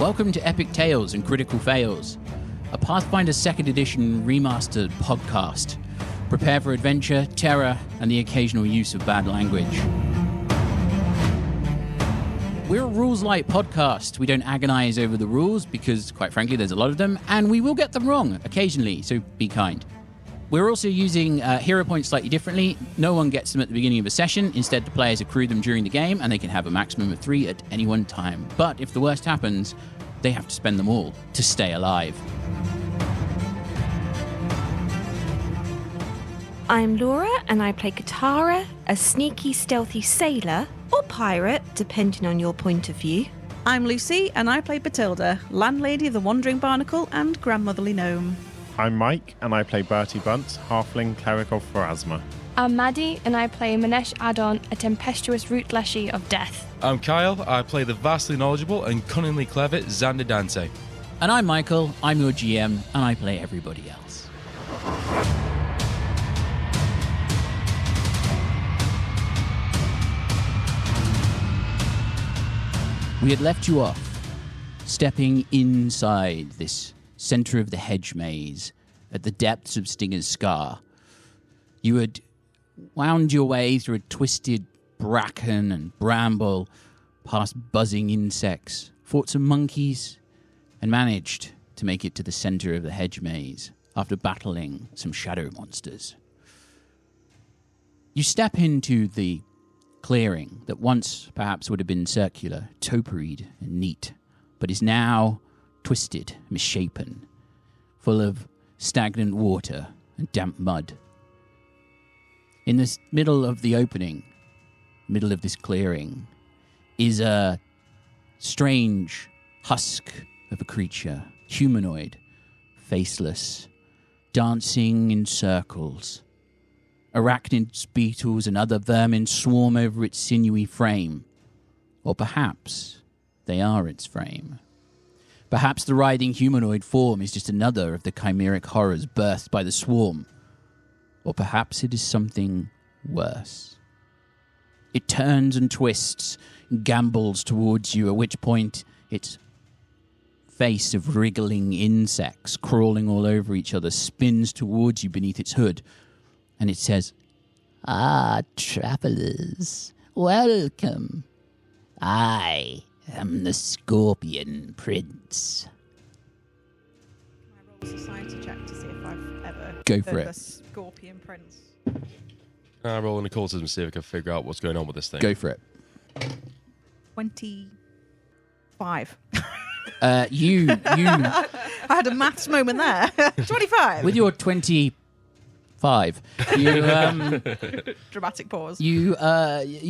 Welcome to Epic Tales and Critical Fails, a Pathfinder 2nd Edition Remastered podcast. Prepare for adventure, terror, and the occasional use of bad language. We're a rules-light podcast. We don't agonize over the rules because, quite frankly, there's a lot of them, and we will get them wrong occasionally, so be kind. We're also using hero points slightly differently. No one gets them at the beginning of a session. Instead, the players accrue them during the game, and they can have a maximum of 3 at any one time. But if the worst happens, they have to spend them all to stay alive. I'm Laura, and I play Katarra, a sneaky, stealthy sailor, or pirate, depending on your point of view. I'm Lucy, and I play Bethilde, landlady of the Wandering Barnacle and grandmotherly gnome. I'm Mike, and I play Bertie Bunce, halfling cleric of Pharasma. I'm Maddy, and I play Minesh Adon, a tempestuous root leshy of death. I'm Kyle, I play the vastly knowledgeable and cunningly clever Xander Dante. And I'm Michael, I'm your GM, and I play everybody else. We had left you off, stepping inside this center of the hedge maze at the depths of Stinger's Scar. You had wound your way through a twisted bracken and bramble, past buzzing insects, fought some monkeys, and managed to make it to the center of the hedge maze after battling some shadow monsters. You step into the clearing that once perhaps would have been circular, toperied and neat, but is now twisted, misshapen, full of stagnant water and damp mud. In the middle of the opening, middle of this clearing, is a strange husk of a creature, humanoid, faceless, dancing in circles. Arachnids, beetles, and other vermin swarm over its sinewy frame. Or perhaps they are its frame. Perhaps the writhing humanoid form is just another of the chimeric horrors birthed by the swarm. Or perhaps it is something worse. It turns and twists, and gambols towards you, at which point its face of wriggling insects crawling all over each other spins towards you beneath its hood. And it says, "Ah, travelers, welcome. I am the Scorpion Prince." Can I roll a society check to see if I've ever Go for heard it. of a Scorpion Prince? Can I roll an occultism to see if I can figure out what's going on with this thing? Go for it. 25. You I had a maths moment there. 25. with your 25, you Dramatic pause. you've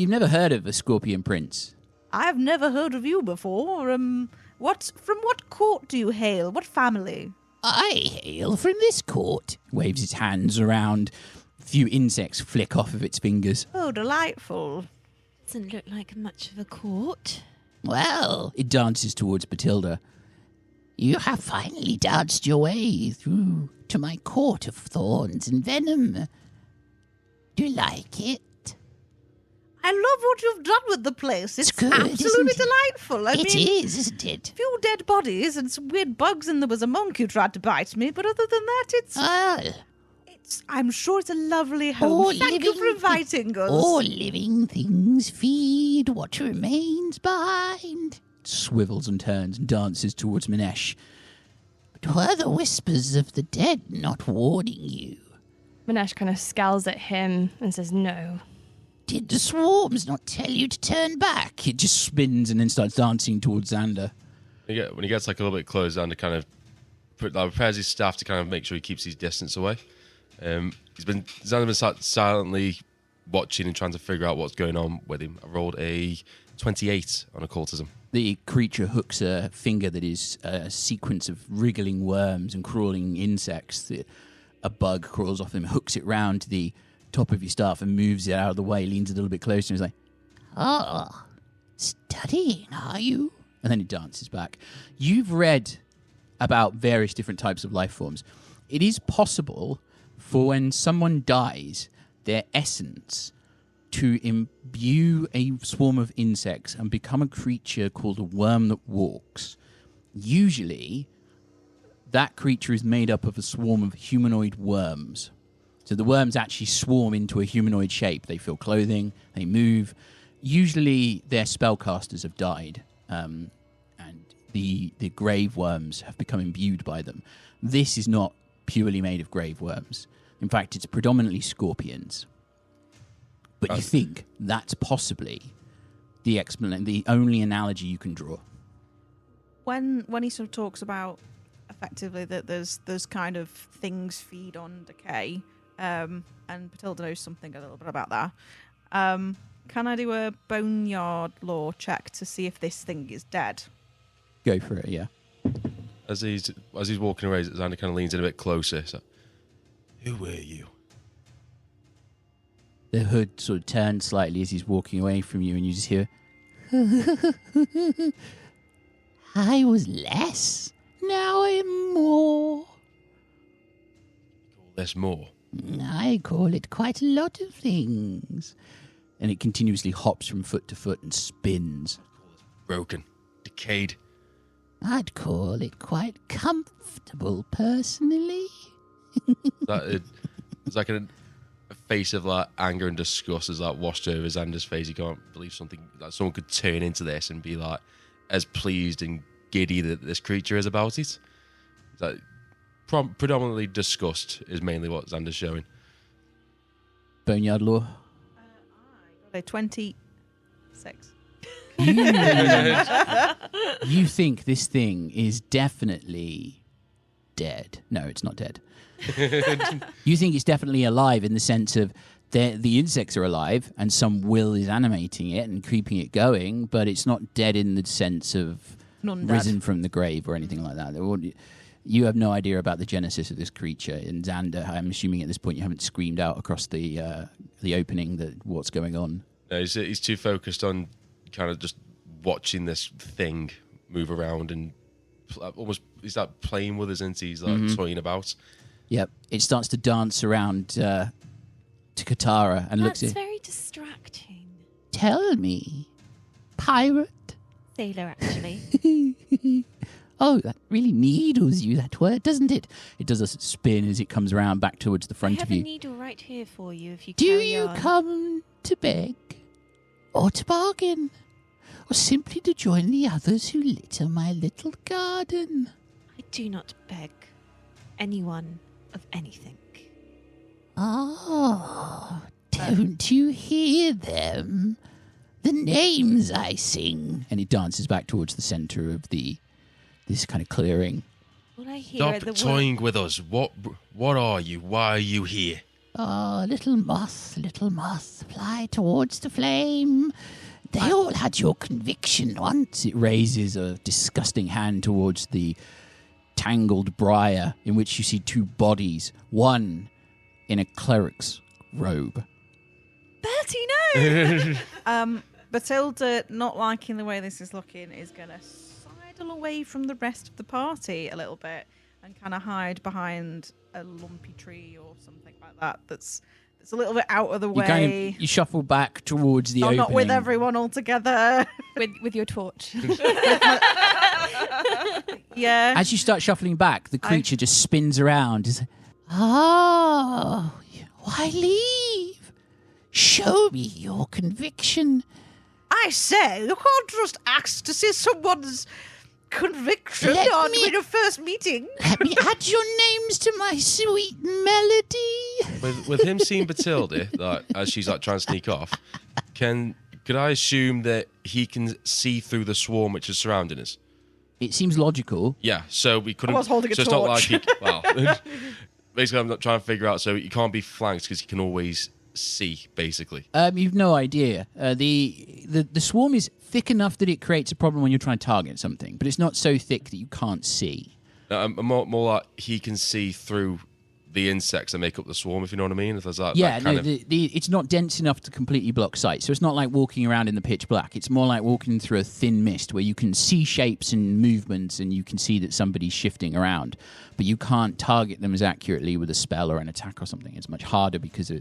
never heard of a Scorpion Prince. I've never heard of you before. From what court do you hail? What family? I hail from this court. Waves its hands around. A few insects flick off of its fingers. Oh, delightful. Doesn't look like much of a court. Well, it dances towards Bethilde. You have finally danced your way through to my court of thorns and venom. Do you like it? I love what you've done with the place. It's good, absolutely isn't it? delightful. I It mean, is, isn't it? a few dead bodies and some weird bugs, and there was a monk who tried to bite me. But other than that, I'm sure it's a lovely home. All Thank you for living inviting us. All living things feed what remains behind. Swivels and turns and dances towards Minesh. But were the whispers of the dead not warning you? Minesh kind of scowls at him and says no. Did the swarms not tell you to turn back? It just spins and then starts dancing towards Xander. When he gets like a little bit close, Xander kind of prepares his staff to kind of make sure he keeps his distance away. Xander's been silently watching and trying to figure out what's going on with him. I rolled a 28 on occultism. The creature hooks a finger that is a sequence of wriggling worms and crawling insects. A bug crawls off him, hooks it round to the top of your staff and moves it out of the way, leans a little bit closer and is like, "Oh, studying, are you?" And then it dances back. You've read about various different types of life forms. It is possible for when someone dies, their essence to imbue a swarm of insects and become a creature called a worm that walks. usually that creature is made up of a swarm of humanoid worms. So the worms actually swarm into a humanoid shape. They feel clothing, they move. Usually their spellcasters have died, and the grave worms have become imbued by them. This is not purely made of grave worms. In fact, it's predominantly scorpions. But you think that's possibly the only analogy you can draw. When he sort of talks about effectively that there's kind of things feed on decay, and Bethilde knows something a little bit about that. Can I do a boneyard lore check to see if this thing is dead? Go for it, yeah. As he's walking away, Xander kind of leans in a bit closer. So, who were you? The hood sort of turns slightly as he's walking away from you, and you just hear, I was less, now I'm more. Call this more? I call it quite a lot of things. And it continuously hops from foot to foot and spins. Broken. Decayed. I'd call it quite comfortable, personally. It's like a face of like anger and disgust as like washed over Xander's face. You can't believe something like someone could turn into this and be like as pleased and giddy that this creature is about it. It's like predominantly disgust is mainly what Xander's showing. Boneyard lore. I got a 26. You think this thing is definitely dead. No, it's not dead. You think it's definitely alive in the sense of the insects are alive and some will is animating it and keeping it going, but it's not dead in the sense of risen from the grave or anything like that. You have no idea about the genesis of this creature. And Xander, I'm assuming at this point you haven't screamed out across the opening that what's going on. No, he's too focused on kind of just watching this thing move around and almost he's like playing with us, isn't he? He's like toying about. Yep, it starts to dance around to Katarra and looks at. That's very distracting. Tell me, pirate. Sailor, actually. Oh, that really needles you, that word, doesn't it? It does a spin as it comes around back towards the front I have of you. a needle right here for you if you Do carry you on. come to beg? Or to bargain? Or simply to join the others who litter my little garden? I do not beg anyone of anything. Oh, don't you hear them? The names I sing. And it dances back towards the centre of this kind of clearing. All I hear are Stop the toying with us. What are you? Why are you here? Oh, little moth, fly towards the flame. They all had your conviction once. It raises a disgusting hand towards the tangled briar in which you see two bodies, one in a cleric's robe. Bertie, no! Bethilde, not liking the way this is looking, is going to sidle away from the rest of the party a little bit and kind of hide behind a lumpy tree or something like that that's a little bit out of the way. You shuffle back towards the opening. Not with everyone all together. with your torch. Yeah. As you start shuffling back, the creature just spins around. It's like, oh, why leave? Show me your conviction. I say, you can't just ask to see someone's conviction in a first meeting. Let me add your names to my sweet melody. With him seeing Bethilde, like, as she's like trying to sneak off, could I assume that he can see through the swarm which is surrounding us? It seems logical. Yeah, so we couldn't. I was holding a so torch. It's not like well, basically, I'm not trying to figure out. So you can't be flanked because you can always see, basically. You've no idea. The swarm is thick enough that it creates a problem when you're trying to target something, but it's not so thick that you can't see. More like he can see through the insects that make up the swarm, if you know what I mean. If there's that, Yeah, that kind of... it's not dense enough to completely block sight. So it's not like walking around in the pitch black. It's more like walking through a thin mist where you can see shapes and movements and you can see that somebody's shifting around, but you can't target them as accurately with a spell or an attack or something. It's much harder because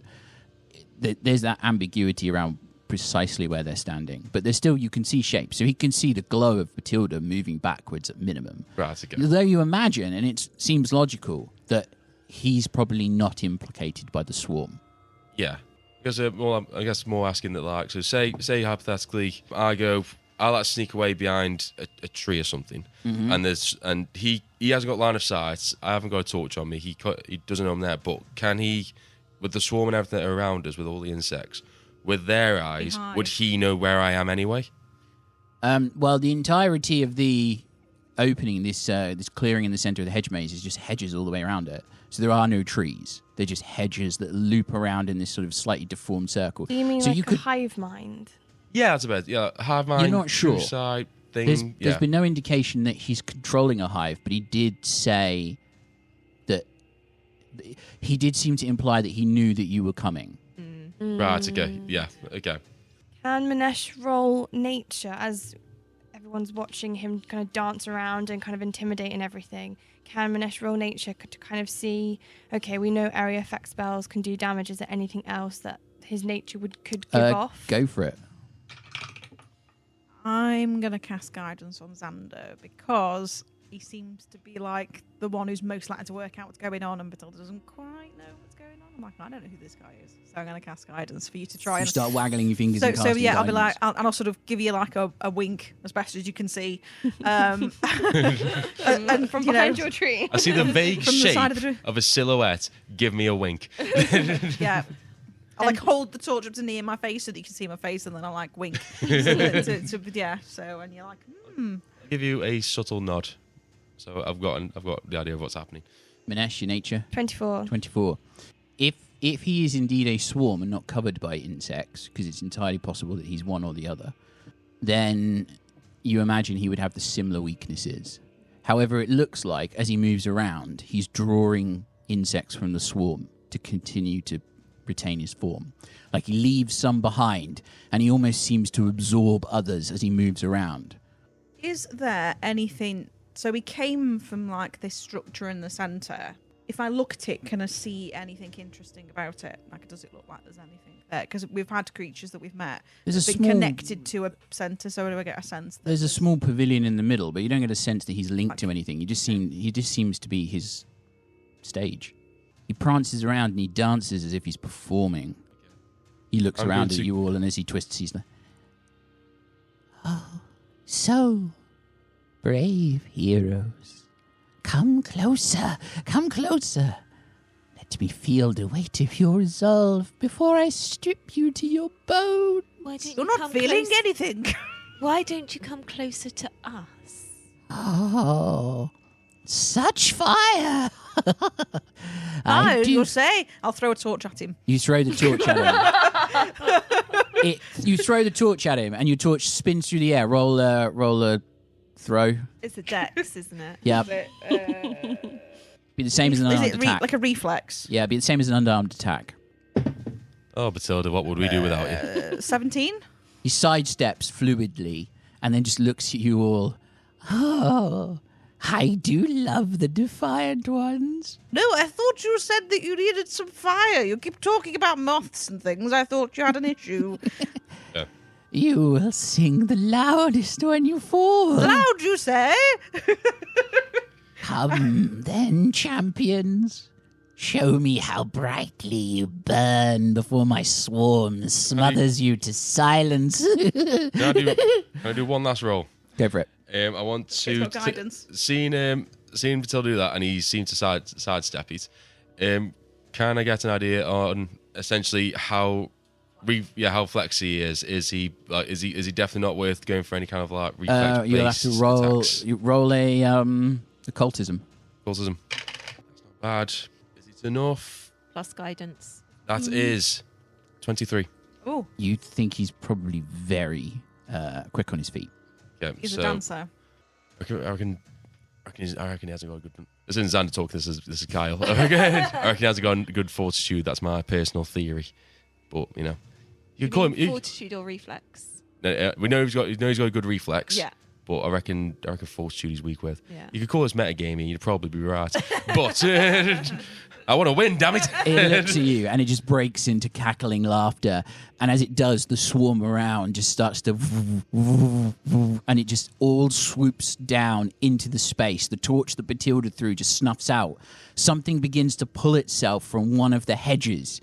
there's that ambiguity around precisely where they're standing, but there's still, you can see shapes. So he can see the glow of Bethilde moving backwards at minimum. Right, okay. Though you imagine, and it seems logical, that he's probably not implicated by the swarm. Yeah. Because I guess more asking that, like, so say hypothetically, I like sneak away behind a tree or something, and he hasn't got line of sight. I haven't got a torch on me. He doesn't know I'm there, but can he, with the swarm and everything around us, with all the insects, with their eyes, would he know where I am anyway? Well, the entirety of the opening, this clearing in the center of the hedge maze, is just hedges all the way around it. So there are no trees. They're just hedges that loop around in this sort of slightly deformed circle. Do you mean so like you a could, hive mind? Yeah, that's about it. Yeah, hive mind. You're not sure. Side thing. There's been no indication that he's controlling a hive, but he did say that he did seem to imply that he knew that you were coming. Right, okay. Yeah, okay. Can Minesh roll nature as everyone's watching him kind of dance around and kind of intimidate and everything? Can Minesh roll nature to kind of see, okay, we know area effect spells can do damage. Is there anything else that his nature could give off? Go for it. I'm going to cast guidance on Xander because he seems to be like the one who's most likely to work out what's going on, and Bethilde doesn't quite know what's going on. I'm like, I don't know who this guy is, so I'm going to cast guidance for you to try You and start waggling your fingers. and So casting yeah, I'll be like, guidance. I'll sort of give you like a wink as best as you can see, and From you know, behind your tree. I see the vague From the shape side of the tree. of a silhouette. Give me a wink. yeah. I like hold the torch up to near my face so that you can see my face, and then I like wink. Yeah. So and you're like, I'll give you a subtle nod. So I've got the idea of what's happening. Minesh, your nature 24. 24. If he is indeed a swarm and not covered by insects, because it's entirely possible that he's one or the other, then you imagine he would have the similar weaknesses. However, it looks like as he moves around, he's drawing insects from the swarm to continue to retain his form. Like he leaves some behind, and he almost seems to absorb others as he moves around. is there anything? So we came from like this structure in the center. If I look at it, can I see anything interesting about it? Like, does it look like there's anything there? Because we've had creatures that we've met There's that a been small- connected to a center. So do I get a sense? That There's a small pavilion in the middle, but you don't get a sense that he's linked Okay. to anything. He just seems to be his stage. He prances around and he dances as if he's performing. He looks I'm around going at to- you all, and as he twists, he's like, "Oh, so brave heroes. Come closer, come closer. Let me feel the weight of your resolve before I strip you to your bone." Why don't You're you not come feeling close- anything. Why don't you come closer to us? Oh, such fire! I you'll say. I'll throw a torch at him. You throw the torch at him. You throw the torch at him, and your torch spins through the air. Roll a throw. It's a dex, isn't it? Yeah. Be the same as an Is unarmed it attack. like a reflex? Yeah, be the same as an unarmed attack. Oh, Bethilde, what would we do without you? 17? He sidesteps fluidly, and then just looks at you all. Oh, I do love the defiant ones. No, I thought you said that you needed some fire. You keep talking about moths and things. I thought you had an issue. You will sing the loudest when you fall. Loud, you say? Come then, champions. Show me how brightly you burn before my swarm smothers you to silence. Can I do one last roll? Go for it. I want to got guidance. seeing Bethilde do that, and he seemed to sidestep it. Can I get an idea on essentially how flexy he is? Is he definitely not worth going for any kind of like reflex? You'll have to roll. You roll a occultism. Occultism. That's not bad. Is it enough? Plus guidance. That is 23. Oh, You think he's probably very quick on his feet. Yeah, he's so a dancer. I reckon he hasn't got a good. As in Xander talk, this is Kyle. I reckon he hasn't got a good fortitude. That's my personal theory. But you know, you could call him. Fortitude or reflex. We know he's got a good reflex. Yeah. But I reckon fortitude he's weak with. Yeah. You could call this metagaming. You'd probably be right. But I want to win, damn it. It looks at you and it just breaks into cackling laughter. And as it does, the swarm around just starts to... And it just all swoops down into the space. The torch that Bethilde threw just snuffs out. Something begins to pull itself from one of the hedges.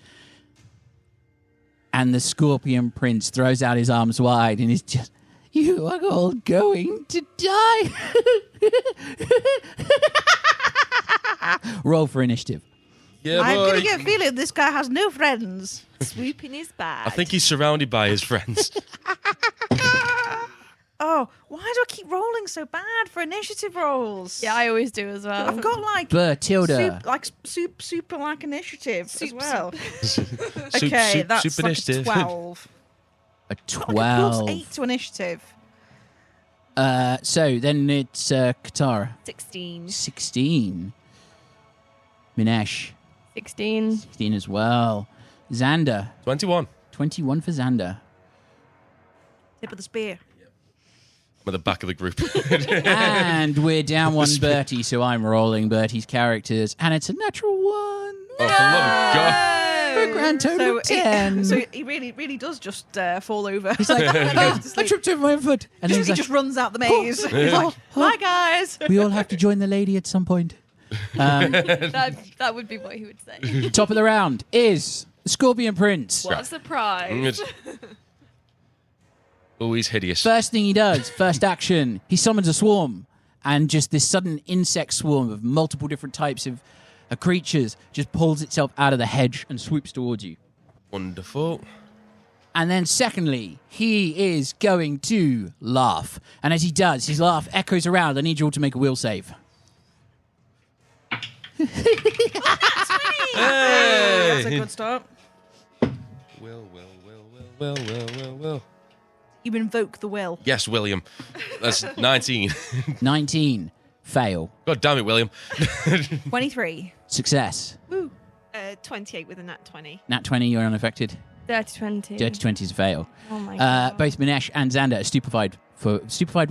And the Scorpion Prince throws out his arms wide and is just... You are all going to die. Roll for initiative. Yeah, I'm boy. going to get a feeling this guy has no friends. Swooping his bag. I think he's surrounded by his friends. Oh, why do I keep rolling so bad for initiative rolls? Yeah, I always do as well. I've got like Bethilde. super like initiative as well. Soup, Okay, that's soup like initiative. a 12. A Got like a 12. +8 to initiative. So then it's Katarra. 16. 16. Minesh. 16. 16 as well. Xander. 21. 21 for Xander. Tip of the spear. I'm at the back of the group. And we're down one Bertie, so I'm rolling Bertie's characters. And it's a natural 1. Oh, for the love of God. For a grand total of 10. So he really does just fall over. He's like, oh, I tripped over my own foot. And then he he's like, just runs out the maze. He's like, oh, "Hi guys." we all have to join the lady at some point. That would be what he would say. Top of the round is the Scorpion Prince. What a surprise. Oh, he's hideous. First thing he does, first action, he summons a swarm. And just this sudden insect swarm of multiple different types of creatures just pulls itself out of the hedge and swoops towards you. Wonderful. And then secondly, he is going to laugh. And as he does, his laugh echoes around. I need you all to make a will save. That's a good start. Well. You invoke the will. Yes, William. That's 19. 19. Fail. God damn it, William. 23. Success. Woo. 28 with a nat 20. Nat 20, you're unaffected. Dirty 20. Dirty 20 is a fail. Oh my god. Both Minesh and Xander are stupefied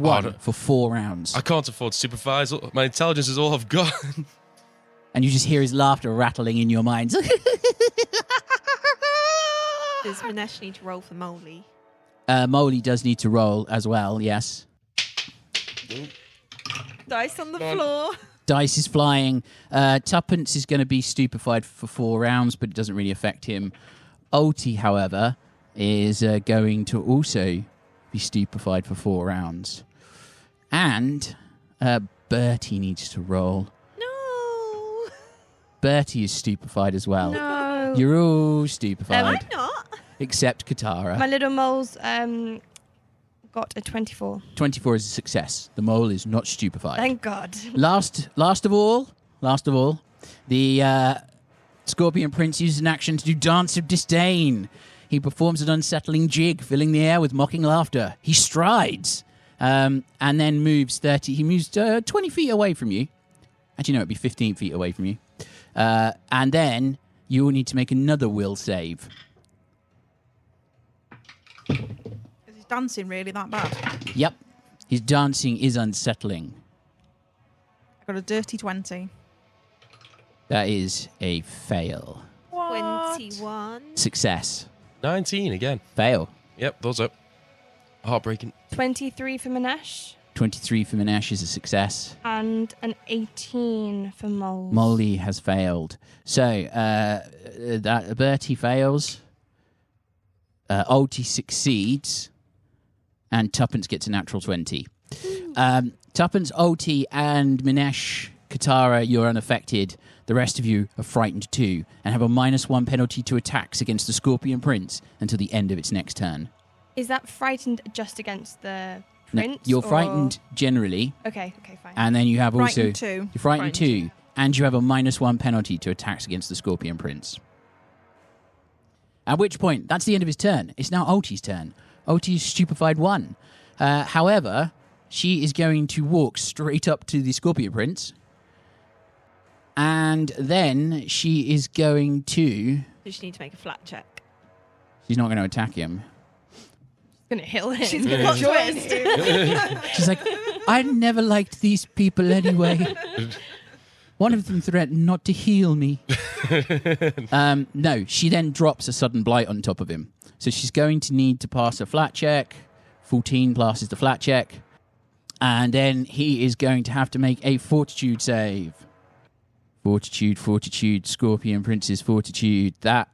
1 for 4 rounds. I can't afford to supervise. My intelligence is all I've got. And you just hear his laughter rattling in your minds. Does Minesh need to roll for Moley? Moley does need to roll as well, yes. Dice on the floor. Dice is flying. Tuppence is going to be stupefied for 4 rounds, but it doesn't really affect him. Ulti, however, is going to also be stupefied for 4 rounds. And Bertie needs to roll. No. Bertie is stupefied as well. No. You're all stupefied. I'm not. Except Katarra. My little mole's got a 24. 24 is a success. The mole is not stupefied. Thank God. Last of all, the Scorpion Prince uses an action to do Dance of Disdain. He performs an unsettling jig, filling the air with mocking laughter. He strides, and then moves 30. He moves 20 feet away from you. Actually, no, it'd be 15 feet away from you. And then you will need to make another will save. Is his dancing really that bad? Yep. His dancing is unsettling. I got a dirty 20. That is a fail. 21. Success. 19 again. Fail. Yep, those up. Heartbreaking. 23 for Minesh 23 for Minesh is a success. and an 18 for Mole. Molly has failed. So, that Bertie fails. Ulti succeeds. And Tuppence gets a natural 20. Tuppence, Ulti, and Minesh, Katarra, you're unaffected. The rest of you are frightened too, and have a -1 penalty to attacks against the Scorpion Prince until the end of its next turn. Is that frightened just against the No, prince? you're or- frightened generally, Okay, fine. and then you have also... Frightened too. You're frightened too, and you have a -1 penalty to attacks against the Scorpion Prince. At which point, that's the end of his turn. It's now Ulti's turn. Ulti is stupefied 1. However, she is going to walk straight up to the Scorpion Prince, and then she is going to... Does she need to make a flat check? She's not going to attack him. Gonna heal him. She's going to twist. She's like, I never liked these people anyway. One of them threatened not to heal me. No, she then drops a sudden blight on top of him. So she's going to need to pass a flat check. 14 passes the flat check. And then he is going to have to make a fortitude save. Fortitude, Scorpion Prince's fortitude. That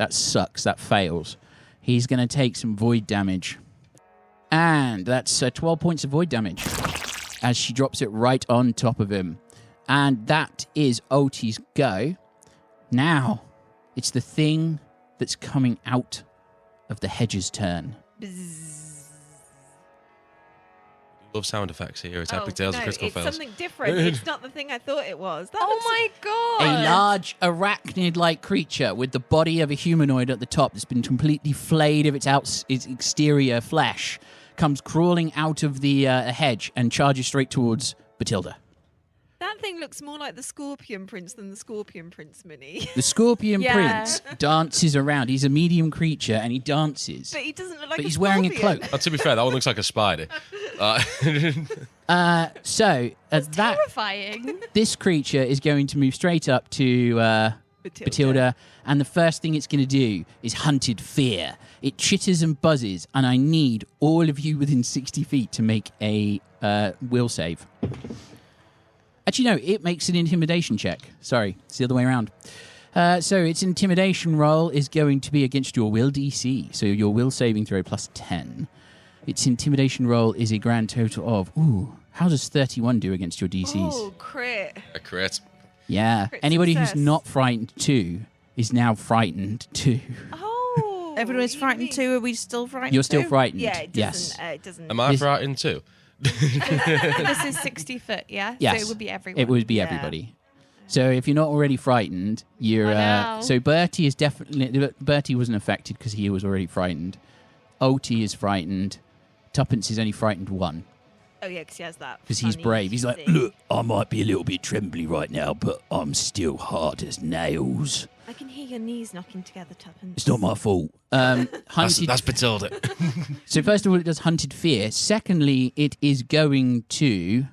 sucks. That fails. He's going to take some void damage. And that's 12 points of void damage as she drops it right on top of him. And that is Ulti's go. Now, it's the thing that's coming out of the hedge's turn. Love sound effects here at Epic Tales of Critical Fails. It's something different. It's not the thing I thought it was. my god! A large arachnid-like creature with the body of a humanoid at the top that's been completely flayed of its exterior flesh comes crawling out of the hedge and charges straight towards Bethilde. That thing looks more like the Scorpion Prince than the Scorpion Prince mini. The Scorpion Prince dances around. He's a medium creature and he dances. But he doesn't look like But a he's wearing a scorpion. cloak. To be fair, that one looks like a spider. Terrifying. This creature is going to move straight up to Bethilde, and the first thing it's going to do is Hunted Fear. It chitters and buzzes, and I need all of you within 60 feet to make a will save. Actually, no, it makes an intimidation check. Sorry, it's the other way around. So its intimidation roll is going to be against your will DC, so your will saving throw plus 10. Its intimidation roll is a grand total of, how does 31 do against your DCs? Oh, crit. A crit. Yeah, Crit anybody success. who's not frightened 2 is now frightened 2. Oh. Everyone is you frightened mean- too. Are we still frightened? You're still too? frightened. Yeah, it yes. doesn't. It doesn't. Am I This- frightened too? This is 60 foot, yeah? Yes. So it would be everyone. It would be Yeah. everybody. So if you're not already frightened, you're. I know. So Bertie is definitely. Bertie wasn't affected because he was already frightened. Ulti is frightened. Tuppence is only frightened 1 Oh yeah, because he has that. because he's funny brave. He's like, thing. look, I might be a little bit trembly right now, but I'm still hard as nails. I can hear your knees knocking together, Tuppence. It's not my fault. Hunted. That's Bethilde. So first of all, it does Hunted Fear. Secondly, it is going to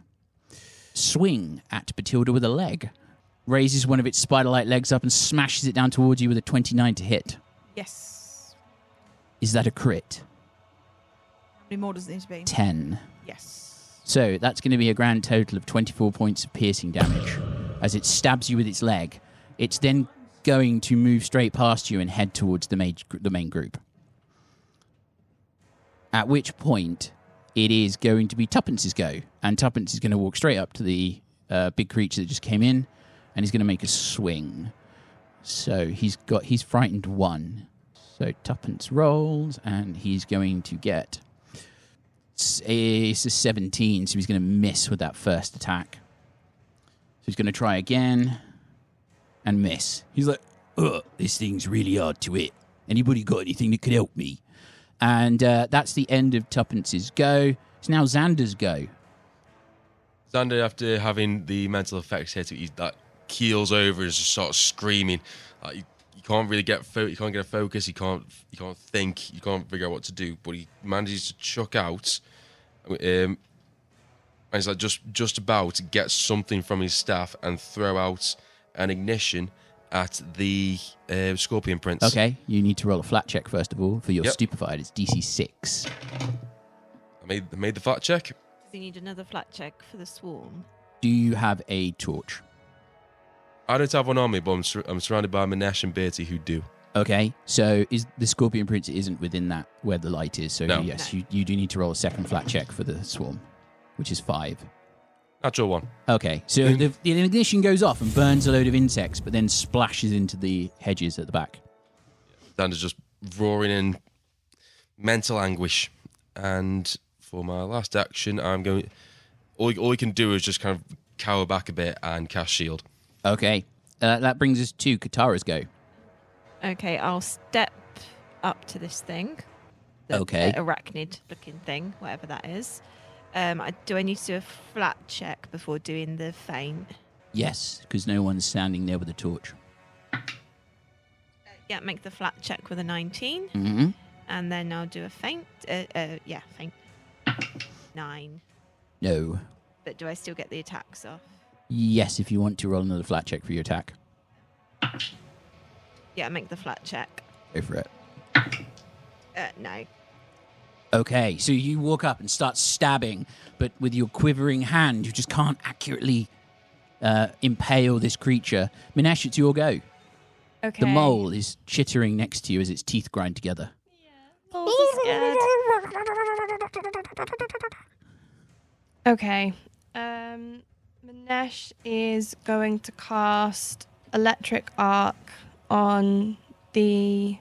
swing at Bethilde with a leg. Raises one of its spider-like legs up and smashes it down towards you with a 29 to hit. Yes. Is that a crit? How many more does it need to be? 10. Yes. So that's going to be a grand total of 24 points of piercing damage as it stabs you with its leg. It's then going to move straight past you and head towards the main group. At which point, it is going to be Tuppence's go. And Tuppence is going to walk straight up to the big creature that just came in, and he's going to make a swing. So he's frightened 1. So Tuppence rolls, and he's going to get... It's a 17, so he's going to miss with that first attack. So he's going to try again and miss. He's like, this thing's really hard to hit. Anybody got anything that could help me? And that's the end of Tuppence's go. It's now Xander's go. Xander, after having the mental effects hit, he keels over and just starts screaming. You can't really get you can't get a focus. You can't think. You can't figure out what to do. But he manages to chuck out, and he's like just about to get something from his staff and throw out an ignition at the Scorpion Prince. Okay, you need to roll a flat check first of all for your Yep. stupefied. It's DC 6. I made the flat check. Does he need another flat check for the swarm? Do you have a torch? I don't have one on me, but I'm surrounded by Minesh and Bertie who do. Okay, so is the Scorpion Prince isn't within that where the light is. So No. yes, you do need to roll a second flat check for the swarm, which is 5. Natural one. Okay, so the ignition goes off and burns a load of insects, but then splashes into the hedges at the back. Xander's just roaring in mental anguish. And for my last action, I'm going... All he can do is just kind of cower back a bit and cast shield. Okay, that brings us to Katarra's go. Okay, I'll step up to this thing. The Okay. arachnid-looking thing, whatever that is. Do I need to do a flat check before doing the feint? Yes, because no one's standing there with a torch. Yeah, make the flat check with a 19. Mm-hmm. And then I'll do a feint. Feint. 9. No. But do I still get the attacks off? Yes, if you want to roll another flat check for your attack. Yeah, make the flat check. Go for it. No. Okay, so you walk up and start stabbing, but with your quivering hand, you just can't accurately impale this creature. Minesh, it's your go. Okay. The mole is chittering next to you as its teeth grind together. Moles are scared. Okay. Minesh is going to cast Electric Arc on the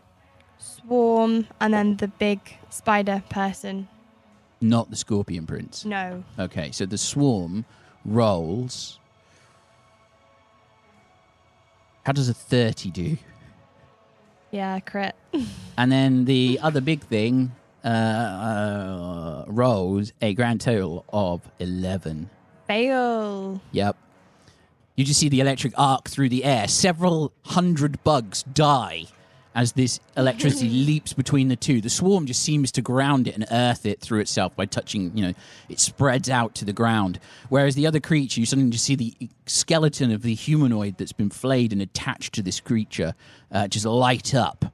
swarm and then the big spider person. Not the scorpion prince. No. Okay, so the swarm rolls. How does a 30 do? Yeah, crit. And then the other big thing rolls a grand total of 11. Fail. Yep. You just see the electric arc through the air. Several hundred bugs die as this electricity leaps between the two. The swarm just seems to ground it and earth it through itself by touching, it spreads out to the ground. Whereas the other creature, you suddenly just see the skeleton of the humanoid that's been flayed and attached to this creature just light up.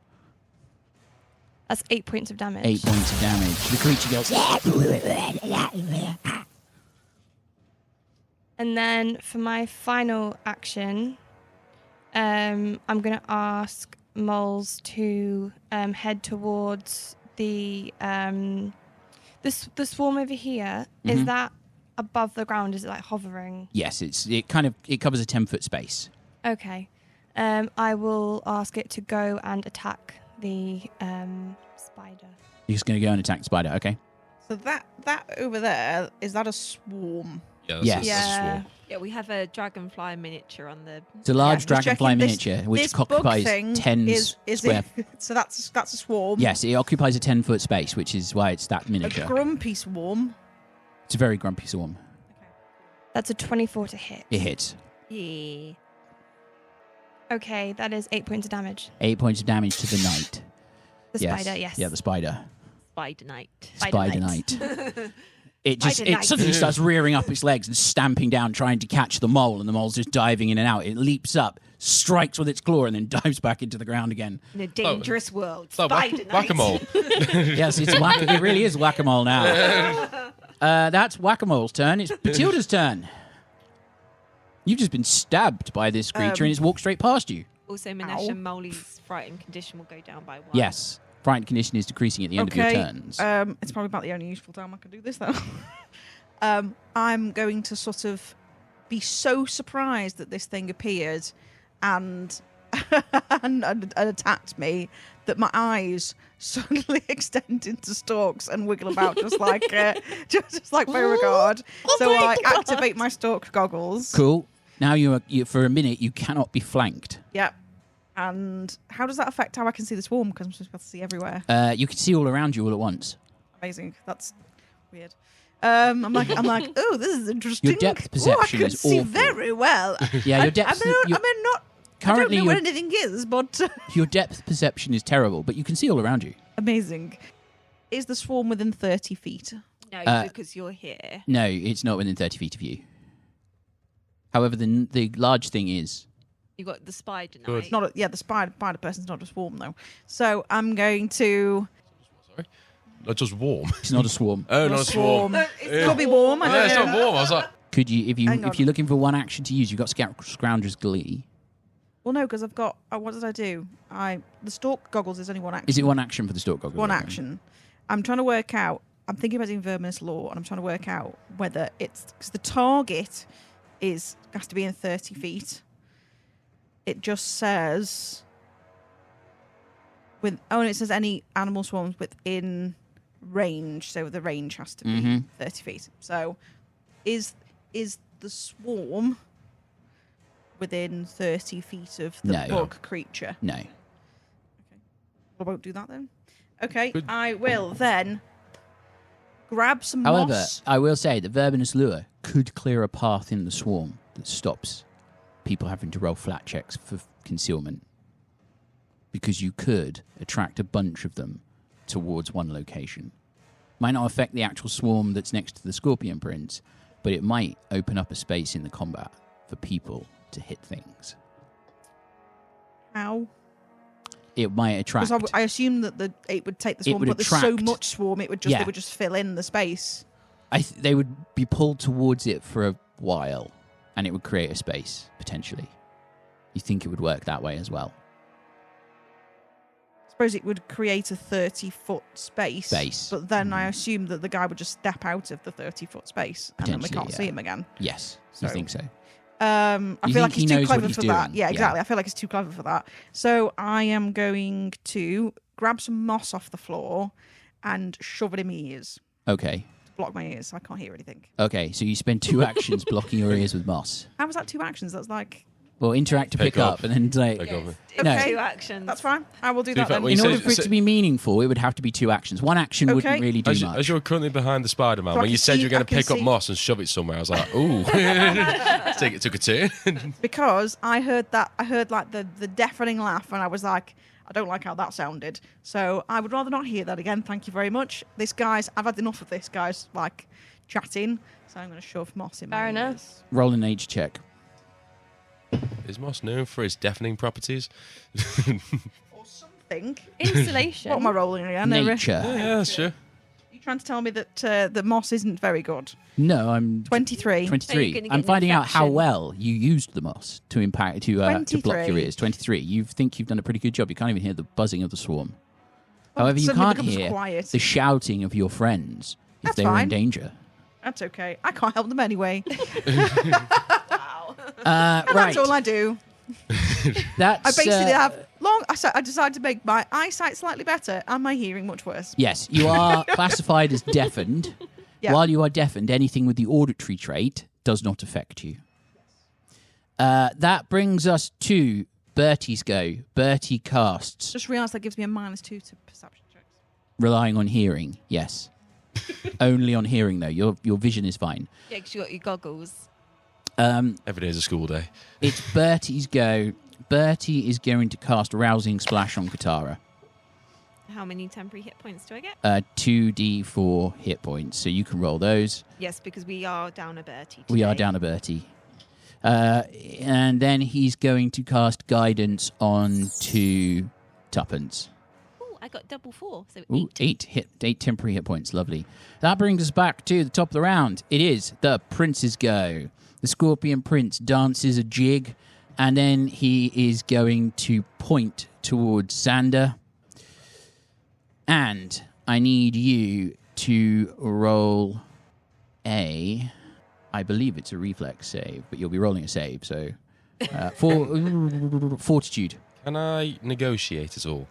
That's 8 points of damage. 8 points of damage. The creature goes... And then for my final action, I'm going to ask Moles to head towards the swarm over here. Mm-hmm. Is that above the ground? Is it like hovering? Yes, it covers a 10-foot space. Okay. I will ask it to go and attack the spider. You're just going to go and attack the spider, okay? So that over there, is that a swarm? Yeah, Yes. that's a swarm. Yeah, we have a dragonfly miniature on the... It's a large just dragonfly checking miniature, which this bug occupies thing 10 is square... it, so that's a swarm. Yes, it occupies a 10-foot space, which is why it's that A miniature. grumpy swarm. It's a very grumpy swarm. That's a 24 to hit. It hits. Yeah. Okay, that is 8 points of damage. 8 points of damage to the knight. The spider, yes. Yeah, the spider. Spider Knight. Spider knight. It Spider knight. suddenly starts rearing up its legs and stamping down, trying to catch the mole, and the mole's just diving in and out. It leaps up, strikes with its claw, and then dives back into the ground again. In a dangerous world. Oh, Spider Knight. whack-a-mole. Yes, it really is whack-a-mole now. That's whack-a-mole's turn. It's Bethilde's turn. You've just been stabbed by this creature, and it's walked straight past you. Also, Minesh and Molly's frightened condition will go down by 1. Yes. Frightened condition is decreasing at the end of your turns. It's probably about the only useful time I can do this, though. I'm going to sort of be so surprised that this thing appeared and and attacked me that my eyes suddenly extend into stalks and wiggle about just like Beauregard. So I activate my stalk goggles. Cool. Now you for a minute you cannot be flanked. Yep. And how does that affect how I can see the swarm? Because I'm supposed to be able to see everywhere. You can see all around you all at once. Amazing. That's weird. I'm like, oh, this is interesting. Your depth perception I is can see awful. very well. Yeah, your depth. Currently, I don't know where anything is, but your depth perception is terrible, but you can see all around you. amazing. Is the swarm within 30 feet? No, because you're here. No, it's not within 30 feet of you. However, the large thing is. You got the Spider Good. Knight. It's not. The spider person's not a swarm though. So I'm going to. Sorry? Not just warm. It's not a swarm. Oh, not a swarm. It could be warm. I No, don't it's know. not warm. I was like, Could you, Hang on. if you're looking for one action to use, you've got Scrounger's Glee. Well, no, because I've got. What did I do? The stalk goggles is only one action. Is it one action for the stalk goggles? One Okay. action. I'm trying to work out. I'm thinking about doing Verminous Law, and I'm trying to work out whether it's because the target has to be in 30 feet. It just says and it says any animal swarms within range, so the range has to be 30 feet. So, is the swarm within 30 feet of the No. bug creature? No. I won't do that then. Okay, Good. I will then grab some However, moss. I will say that Verminous Lure could clear a path in the swarm that stops people having to roll flat checks for concealment. Because you could attract a bunch of them towards one location. Might not affect the actual swarm that's next to the Scorpion Prince, but it might open up a space in the combat for people to hit things. How? It might attract. Because I assume that it would take the swarm, but there's so much swarm, it would just they would just fill in the space. They would be pulled towards it for a while, and it would create a space potentially. You think it would work that way as well? I suppose it would create a 30-foot space. But then I assume that the guy would just step out of the 30-foot space, and then we can't see him again. Yes, you think so? I feel like he's too clever for that. Doing. Yeah, exactly. I feel like he's too clever for that. So I am going to grab some moss off the floor and shove it in my ears. Okay. To block my ears so I can't hear anything. Okay, so you spend 2 actions blocking your ears with moss. How was that 2 actions? That's like... Well, interact to pick up, and then like... It's 2 actions. That's fine. I will do that then. In order for it to be meaningful, it would have to be 2 actions. 1 action wouldn't really do much. As you're currently behind the Spider-Man, when you said you were going to pick up moss and shove it somewhere, I was like, ooh. It took a turn. Because I heard like the deafening laugh, and I was like, I don't like how that sounded. So I would rather not hear that again. Thank you very much. I've had enough of this, guys, like, chatting. So I'm going to shove moss in my ears. Fair enough. Roll an age check. Is moss known for its deafening properties? Or something. Insulation. What am I rolling again? Nature. Yeah, sure. You trying to tell me that the moss isn't very good? No, I'm 23. 23. I'm finding out how well you used the moss to block your ears. 23. You think you've done a pretty good job. You can't even hear the buzzing of the swarm. However, you can't hear the shouting of your friends if they were in danger. That's okay. I can't help them anyway. Right. That's all I do. That's, I basically have I decided to make my eyesight slightly better and my hearing much worse. Yes, you are classified as deafened. Yeah. While you are deafened, anything with the auditory trait does not affect you. That brings us to Bertie's go. Bertie casts. Just realised that gives me a -2 to perception checks. Relying on hearing, yes. Only on hearing, though. Your vision is fine. Yeah, because you got your goggles. Every day is a school day. It's Bertie's go. Bertie is going to cast Rousing Splash on Katarra. How many temporary hit points do I get? 2d4 hit points, so you can roll those. Yes, because we are down a Bertie today. We are down a Bertie. And then he's going to cast Guidance on to Tuppence. Oh, I got double 4, so 8. Ooh, 8 temporary hit points, lovely. That brings us back to the top of the round. It is the Prince's go. The Scorpion Prince dances a jig, and then he is going to point towards Xander. And I need you to roll I believe it's a reflex save, but you'll be rolling a save, so... Fortitude. Can I negotiate at all?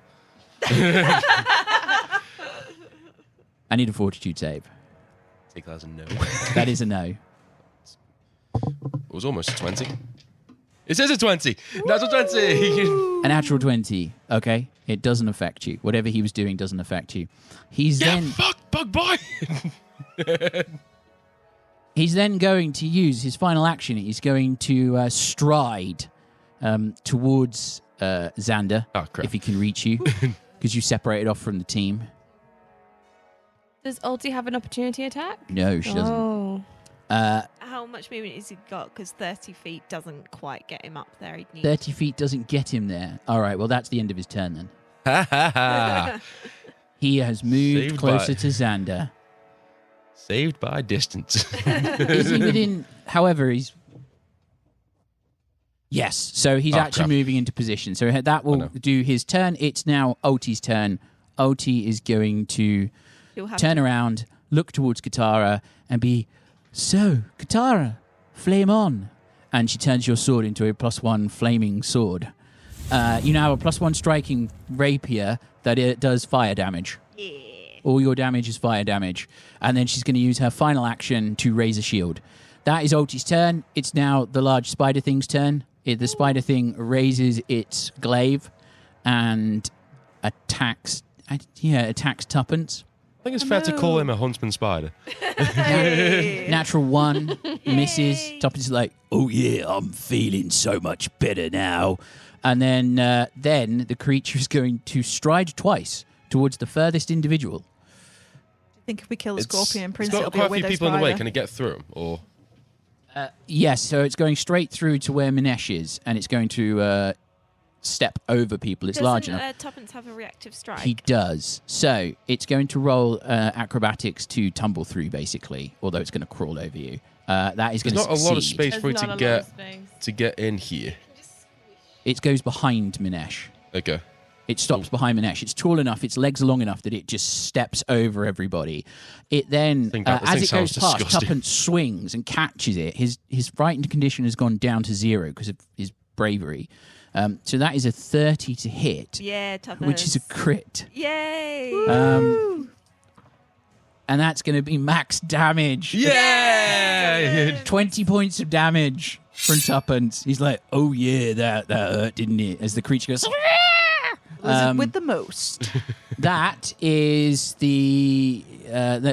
I need a fortitude save. Take that as a no. That is a no. It was almost a 20. It is a 20! Natural 20! A natural 20. Okay. It doesn't affect you. Whatever he was doing doesn't affect you. He's fuck, bug boy! He's then going to use his final action. He's going to stride towards Xander, if he can reach you, because you separated off from the team. Does Ulti have an opportunity attack? No, she doesn't. Oh. How much movement has he got? Because 30 feet doesn't quite get him up there. 30 feet doesn't get him there. All right, well, that's the end of his turn then. He has moved closer to Xander. Saved by distance. Is he within... However, he's... Yes, so he's actually moving into position. So that will do his turn. It's now Ulti's turn. Ulti is going to turn around, look towards Katarra, and be... So, Katarra, flame on. And she turns your sword into a +1 flaming sword. You now have a +1 striking rapier that it does fire damage. Yeah. All your damage is fire damage. And then she's going to use her final action to raise a shield. That is Ulti's turn. It's now the large spider thing's turn. The spider thing raises its glaive and attacks Tuppence. I think it's fair to call him a huntsman spider. Natural 1 misses. Tuppence is like, oh yeah, I'm feeling so much better now. And then the creature is going to stride twice towards the furthest individual. Do you think if we kill the Scorpion Prince, it's got it'll be quite a a few widow people in the way. spider? Can it get through him? Or Yes, so it's going straight through to where Minesh is, and it's going to step over people. It's large enough. Doesn't Tuppence have a reactive strike? He does. So it's going to roll acrobatics to tumble through, basically, although it's going to crawl over you. That is going to succeed. There's not a lot of space There's for it not a to lot get of space. to get in here. It goes behind Minesh. Okay. It stops behind Minesh. It's tall enough, its legs are long enough that it just steps over everybody. It then, as it goes past, Tuppence swings and catches it. His frightened condition has gone down to 0 because of his bravery. So that is a 30 to hit. Yeah, Tuppence. Which is a crit. Yay! And that's going to be max damage. Yeah! 20 points of damage from Tuppence. He's like, oh yeah, that hurt, didn't it? As the creature goes... Was it with the most? That is the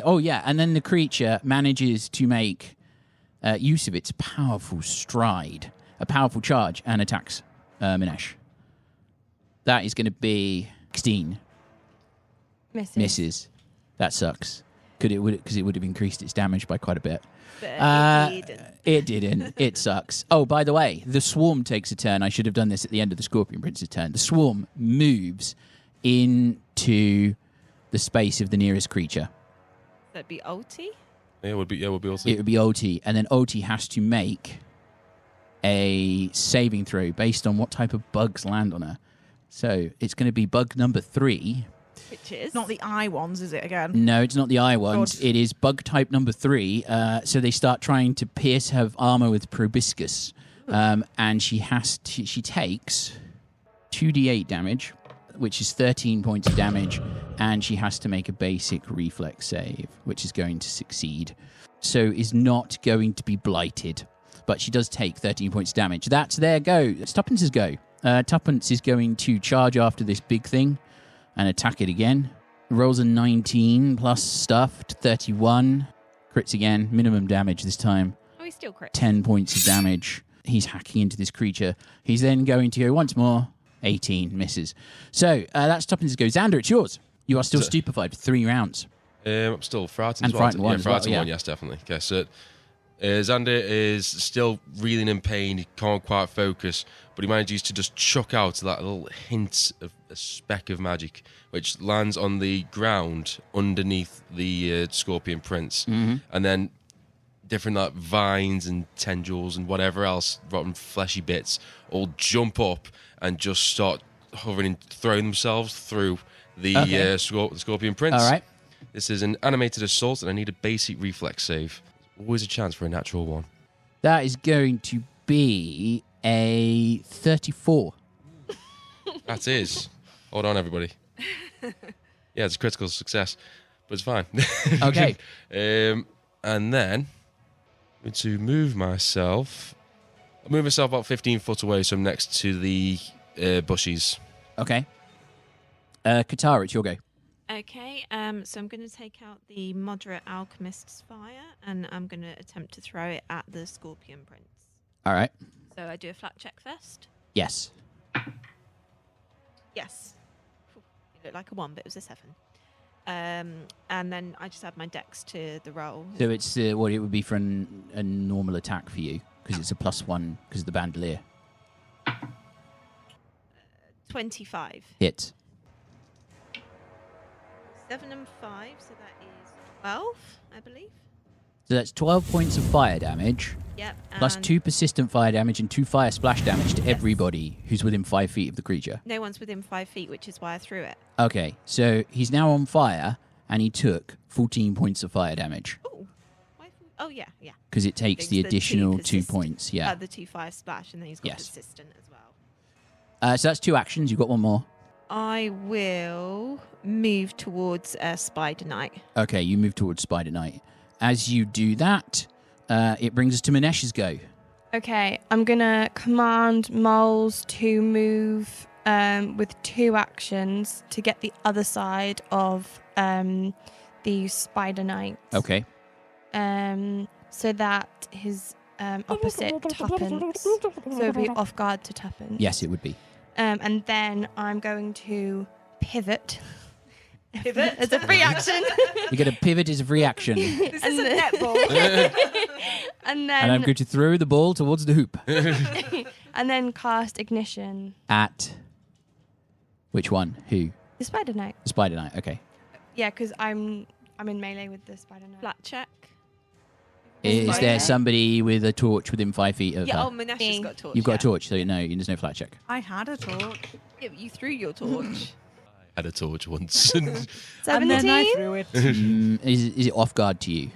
oh yeah, and then the creature manages to make use of its powerful stride, a powerful charge, and attacks Minesh. That is going to be 16. Misses. That sucks. Because it would have increased its damage by quite a bit. It didn't. It sucks. Oh, by the way, the swarm takes a turn. I should have done this at the end of the Scorpion Prince's turn. The swarm moves into the space of the nearest creature. That'd be Ulti? Yeah, it would be Ulti. It would be Ulti, and then Ulti has to make a saving throw based on what type of bugs land on her. So it's going to be bug number 3. Which is? Not the eye ones, is it again? No, it's not the eye ones. God. It is bug type number 3. So they start trying to pierce her armor with proboscis, and she takes 2d8 damage, which is 13 points of damage, and she has to make a basic reflex save, which is going to succeed. So is not going to be blighted, but she does take 13 points of damage. That's their go. It's Tuppence's go. Tuppence is going to charge after this big thing and attack it again. Rolls a 19 plus stuffed, 31. Crits again, minimum damage this time. Oh, he still crits. 10 points of damage. He's hacking into this creature. He's then going to go once more. 18 misses. So that's Tuppence's go. Xander, it's yours. You are still stupefied for 3 rounds. I'm still frightened And as well. frightened one as well, frightened yeah. one, yes, definitely. Okay, so Xander is still reeling in pain. He can't quite focus, but he manages to just chuck out that little hint of a speck of magic, which lands on the ground underneath the Scorpion Prince. Mm-hmm. And then different like vines and tendrils and whatever else, rotten fleshy bits, all jump up and just start hovering and throwing themselves through the Scorpion Prince. All right. This is an animated assault, and I need a basic reflex save. Always a chance for a natural one. That is going to be a 34. That is. Hold on, everybody. Yeah, it's a critical success, but it's fine. Okay. And then, I'm going to move myself. I'll move myself about 15 foot away, so I'm next to the bushes. Okay. Katarra, it's your go. Okay, so I'm going to take out the moderate alchemist's fire, and I'm going to attempt to throw it at the Scorpion Prince. All right. So I do a flat check first. Yes. Yes. It looked like a 1, but it was a 7. And then I just add my dex to the roll. So it's what it would be for a normal attack for you, because it's a +1 because of the bandolier. 25. Hits. 7 and 5, so that is 12, I believe. So that's 12 points of fire damage, Yep. plus and 2 persistent fire damage and 2 fire splash damage to everybody who's within 5 feet of the creature. No one's within 5 feet, which is why I threw it. Okay, so he's now on fire, and he took 14 points of fire damage, Oh. Oh, yeah. because it takes the It's the two additional 2 persistent- points. Yeah. The 2 fire splash, and then he's got Yes. persistent as well. So that's 2 actions. You've got 1 more. I will move towards Spider Knight. Okay, you move towards Spider Knight. As you do that, it brings us to Minesh's go. Okay, I'm going to command Moles to move with 2 actions to get the other side of the Spider Knight. Okay. So that his opposite Tuppence. So it would be off guard to Tuppence. Yes, it would be. And then I'm going to pivot Pivot. It's a free action. You get a pivot as a free action. This is a netball. And And I'm then going to throw the ball towards the hoop. and then cast ignition. At which one? Who? The Spider Knight. The Spider Knight. Okay. Yeah, because I'm in melee with the Spider Knight. Flat check. Is Spider there Knight. somebody with a torch within 5 feet of Yeah, her? oh, Minesh has got a torch. You've got yeah. a torch, so no, there's no flat check. I had a torch. Yeah, but you threw your torch. I had a torch once. 17? And then I threw it. Is it off guard to you?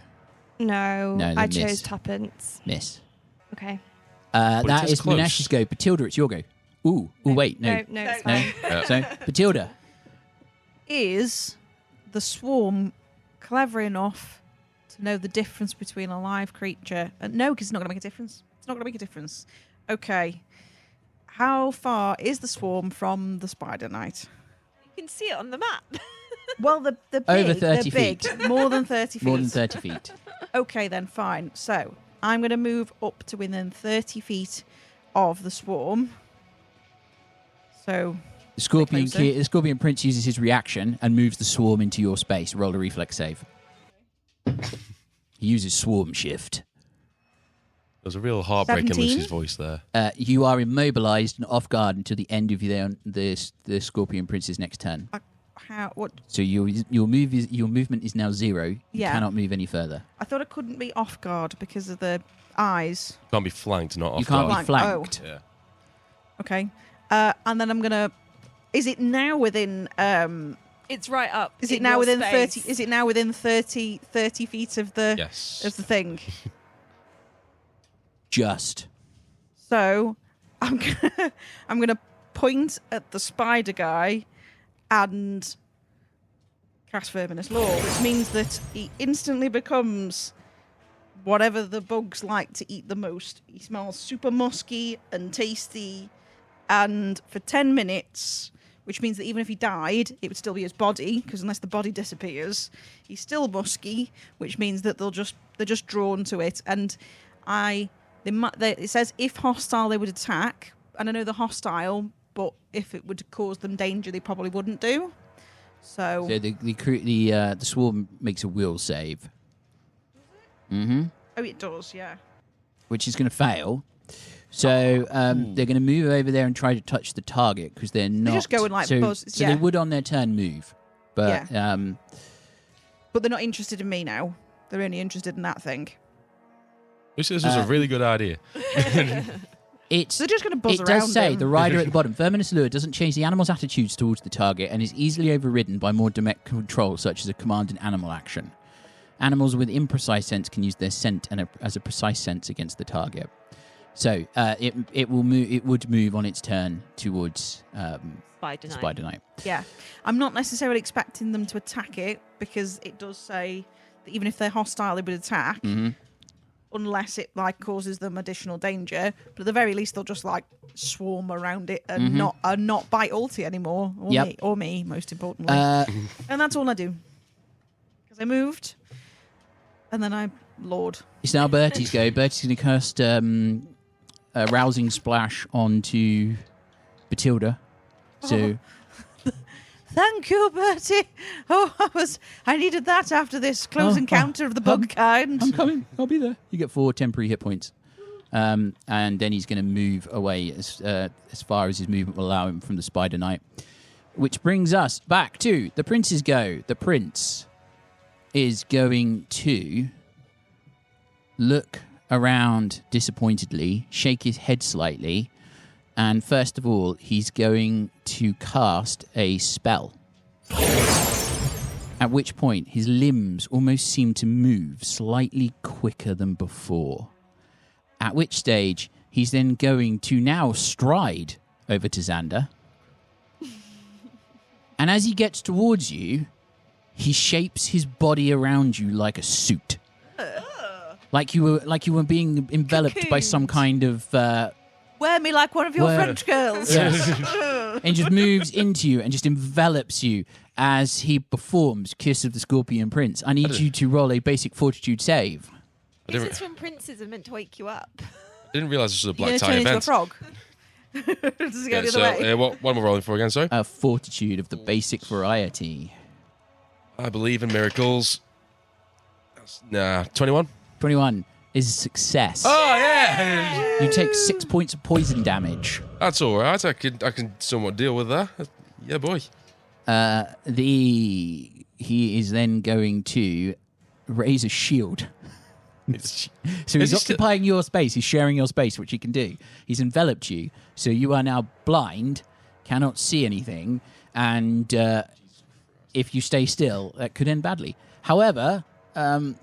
No, No, I then chose miss. tuppence. Miss. Okay. it That is is close. Minesh's go. Bathilde, it's your go. Ooh, wait, no. No, it's No. fine. Yeah. So, Bathilde. Is the swarm clever enough to know the difference between a live creature? No, because it's not going to make a difference. It's not going to make a difference. Okay. How far is the swarm from the Spider Knight? You can see it on the map. Well, the big, Over 30 they're big, feet. more than 30 feet. More than 30 feet. Okay, then fine. So I'm going to move up to within 30 feet of the swarm. So The Scorpion, Closer. the Scorpion Prince uses his reaction and moves the swarm into your space. Roll a reflex save. He uses swarm shift. There's a real heartbreak in 17? Lucy's voice there. You are immobilized and off guard until the end of the Scorpion Prince's next turn. how? What? So your movement is now 0. You Yeah. cannot move any further. I thought I couldn't be off guard because of the eyes. Can't be flanked, not off You can't guard. be flanked. Yeah. Okay. And then I'm gonna. Is it now within? It's right up. Is in it now your within space. 30? Is it now within 30 feet of the Yes. of the thing? Just. So I'm gonna point at the spider guy and cast Verminous Law, which means that he instantly becomes whatever the bugs like to eat the most. He smells super musky and tasty, and for 10 minutes, which means that even if he died, it would still be his body, because unless the body disappears, he's still musky, which means that they're just drawn to it. And it says if hostile, they would attack, and I know they're hostile, but if it would cause them danger, they probably wouldn't do. So the swarm makes a will save. Mm-hmm. oh, it does, yeah. Which is going to fail. So they're going to move over there and try to touch the target because they're not. just going like so, buzz- So yeah. they would on their turn move, but But they're not interested in me now. They're only interested in that thing. Lucy, this was a really good idea. it's. So they're just going to buzz It around does say him. the rider at the bottom. Verminous Lure doesn't change the animal's attitudes towards the target and is easily overridden by more direct control, such as a command and animal action. Animals with imprecise sense can use their scent as a precise sense against the target. So it will move. It would move on its turn towards Spider Knight. Yeah. I'm not necessarily expecting them to attack it, because it does say that even if they're hostile, they would attack, Mm-hmm. unless it like causes them additional danger. But at the very least, they'll just like swarm around it and not bite ulti anymore, or Yep. me, most importantly. And that's all I do, because I moved, and then I Lord. It's now Bertie's go. Bertie's going to cast a rousing splash onto Bethilde. So Thank you, Bertie. Oh, I needed that after this close encounter of the bug kind. I'm coming. I'll be there. You get 4 temporary hit points. And then he's going to move away as far as his movement will allow him from the Spider Knight. Which brings us back to the Prince's go. The Prince is going to look around disappointedly, shake his head slightly, and first of all, he's going to cast a spell. At which point, his limbs almost seem to move slightly quicker than before. At which stage, he's then going to now stride over to Xander. And as he gets towards you, he shapes his body around you like a suit. Like you were being enveloped by some kind of Wear me like one of your French girls. yes. And just moves into you and just envelops you as he performs Kiss of the Scorpion Prince. I need you to roll a basic fortitude save. This is when princes are meant to wake you up. I didn't realise this was a You're black going to tie turn into a event. frog. Does it go the other way? What am I rolling for again, sorry? A fortitude of the basic variety. I believe in miracles. Nah, 21. 21 is a success. Oh, yeah! You take 6 points of poison damage. That's all right. I can somewhat deal with that. Yeah, boy. He is then going to raise a shield. So he's occupying your space. He's sharing your space, which he can do. He's enveloped you, so you are now blind, cannot see anything, and if you stay still, that could end badly. However,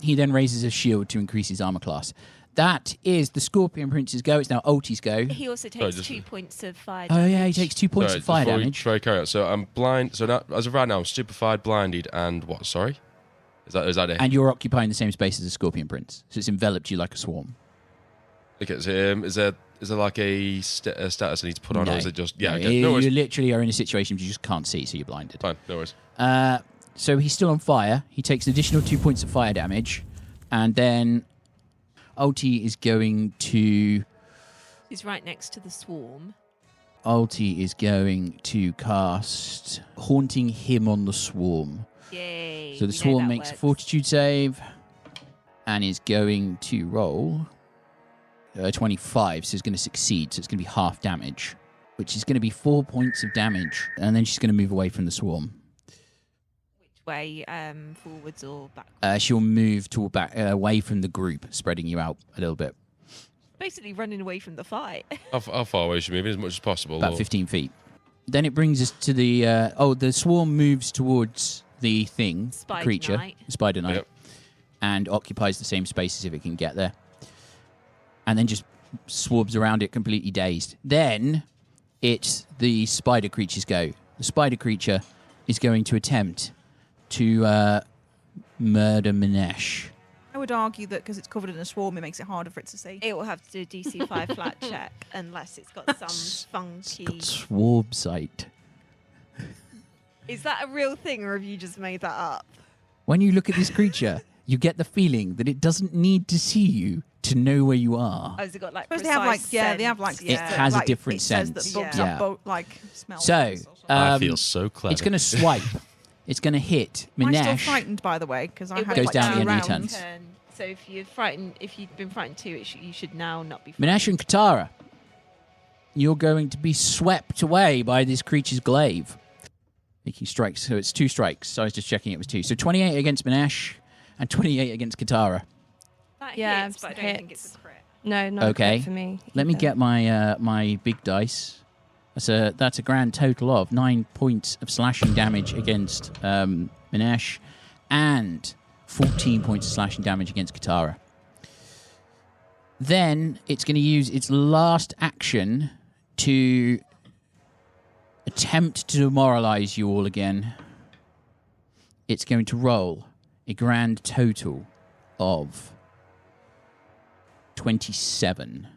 he then raises a shield to increase his armor class. That is the Scorpion Prince's go. It's now Ulti's go. He also takes 2 points of fire Oh damage. yeah, he takes 2 points of fire damage. Before I carry on, so I'm blind. So now, as of right now, I'm stupefied, blinded, and what? Sorry, is that it? And you're occupying the same space as the Scorpion Prince, so it's enveloped you like a swarm. Okay, so is there like a status I need to put on, or is it just No, Okay, no worries. you literally are in a situation you just can't see, so you're blinded. Fine, no worries. So he's still on fire. He takes an additional 2 points of fire damage, and then Ulti is going to. He's right next to the swarm. Ulti is going to cast Haunting Him on the Swarm. Yay. So the swarm makes a fortitude save, and is going to roll 25, so it's going to succeed, so it's going to be half damage, which is going to be 4 points of damage, and then she's going to move away from the swarm. Way forwards or back? She'll move to away from the group, spreading you out a little bit. Basically running away from the fight. How far away should we move? As much as possible. About 15 feet. Then it brings us to the... the swarm moves towards the thing, Spider creature, Knight. Spider Knight, Yep. and occupies the same space as if it can get there. And then just swarms around it completely dazed. Then it's the spider creature's go. The spider creature is going to attempt to murder Minesh. I would argue that because it's covered in a swarm, it makes it harder for it to see. It will have to do DC 5 flat check unless it's got some It's funky... got swarm sight. Is that a real thing or have you just made that up? When you look at this creature, you get the feeling that it doesn't need to see you to know where you are. Oh, has it got like Suppose precise they have like It has a different it says sense. that bugs Yeah. have like smell. So, I feel so clever. it's going to swipe. It's going to hit I'm still Minesh. frightened, by the way, because I It had goes like down at the 2 end of your rounds. turn. So if you've been frightened too, you should now not be frightened. Minesh and Katarra, you're going to be swept away by this creature's glaive. Making strikes, so it's 2 strikes. So I was just checking it was 2. So 28 against Minesh and 28 against Katarra. That Yeah, hits, but I don't think it's a crit. No, not Okay. a crit for me. Let me either. get my my big dice. That's a grand total of 9 points of slashing damage against Minesh and 14 points of slashing damage against Katarra. Then it's going to use its last action to attempt to demoralize you all again. It's going to roll a grand total of 27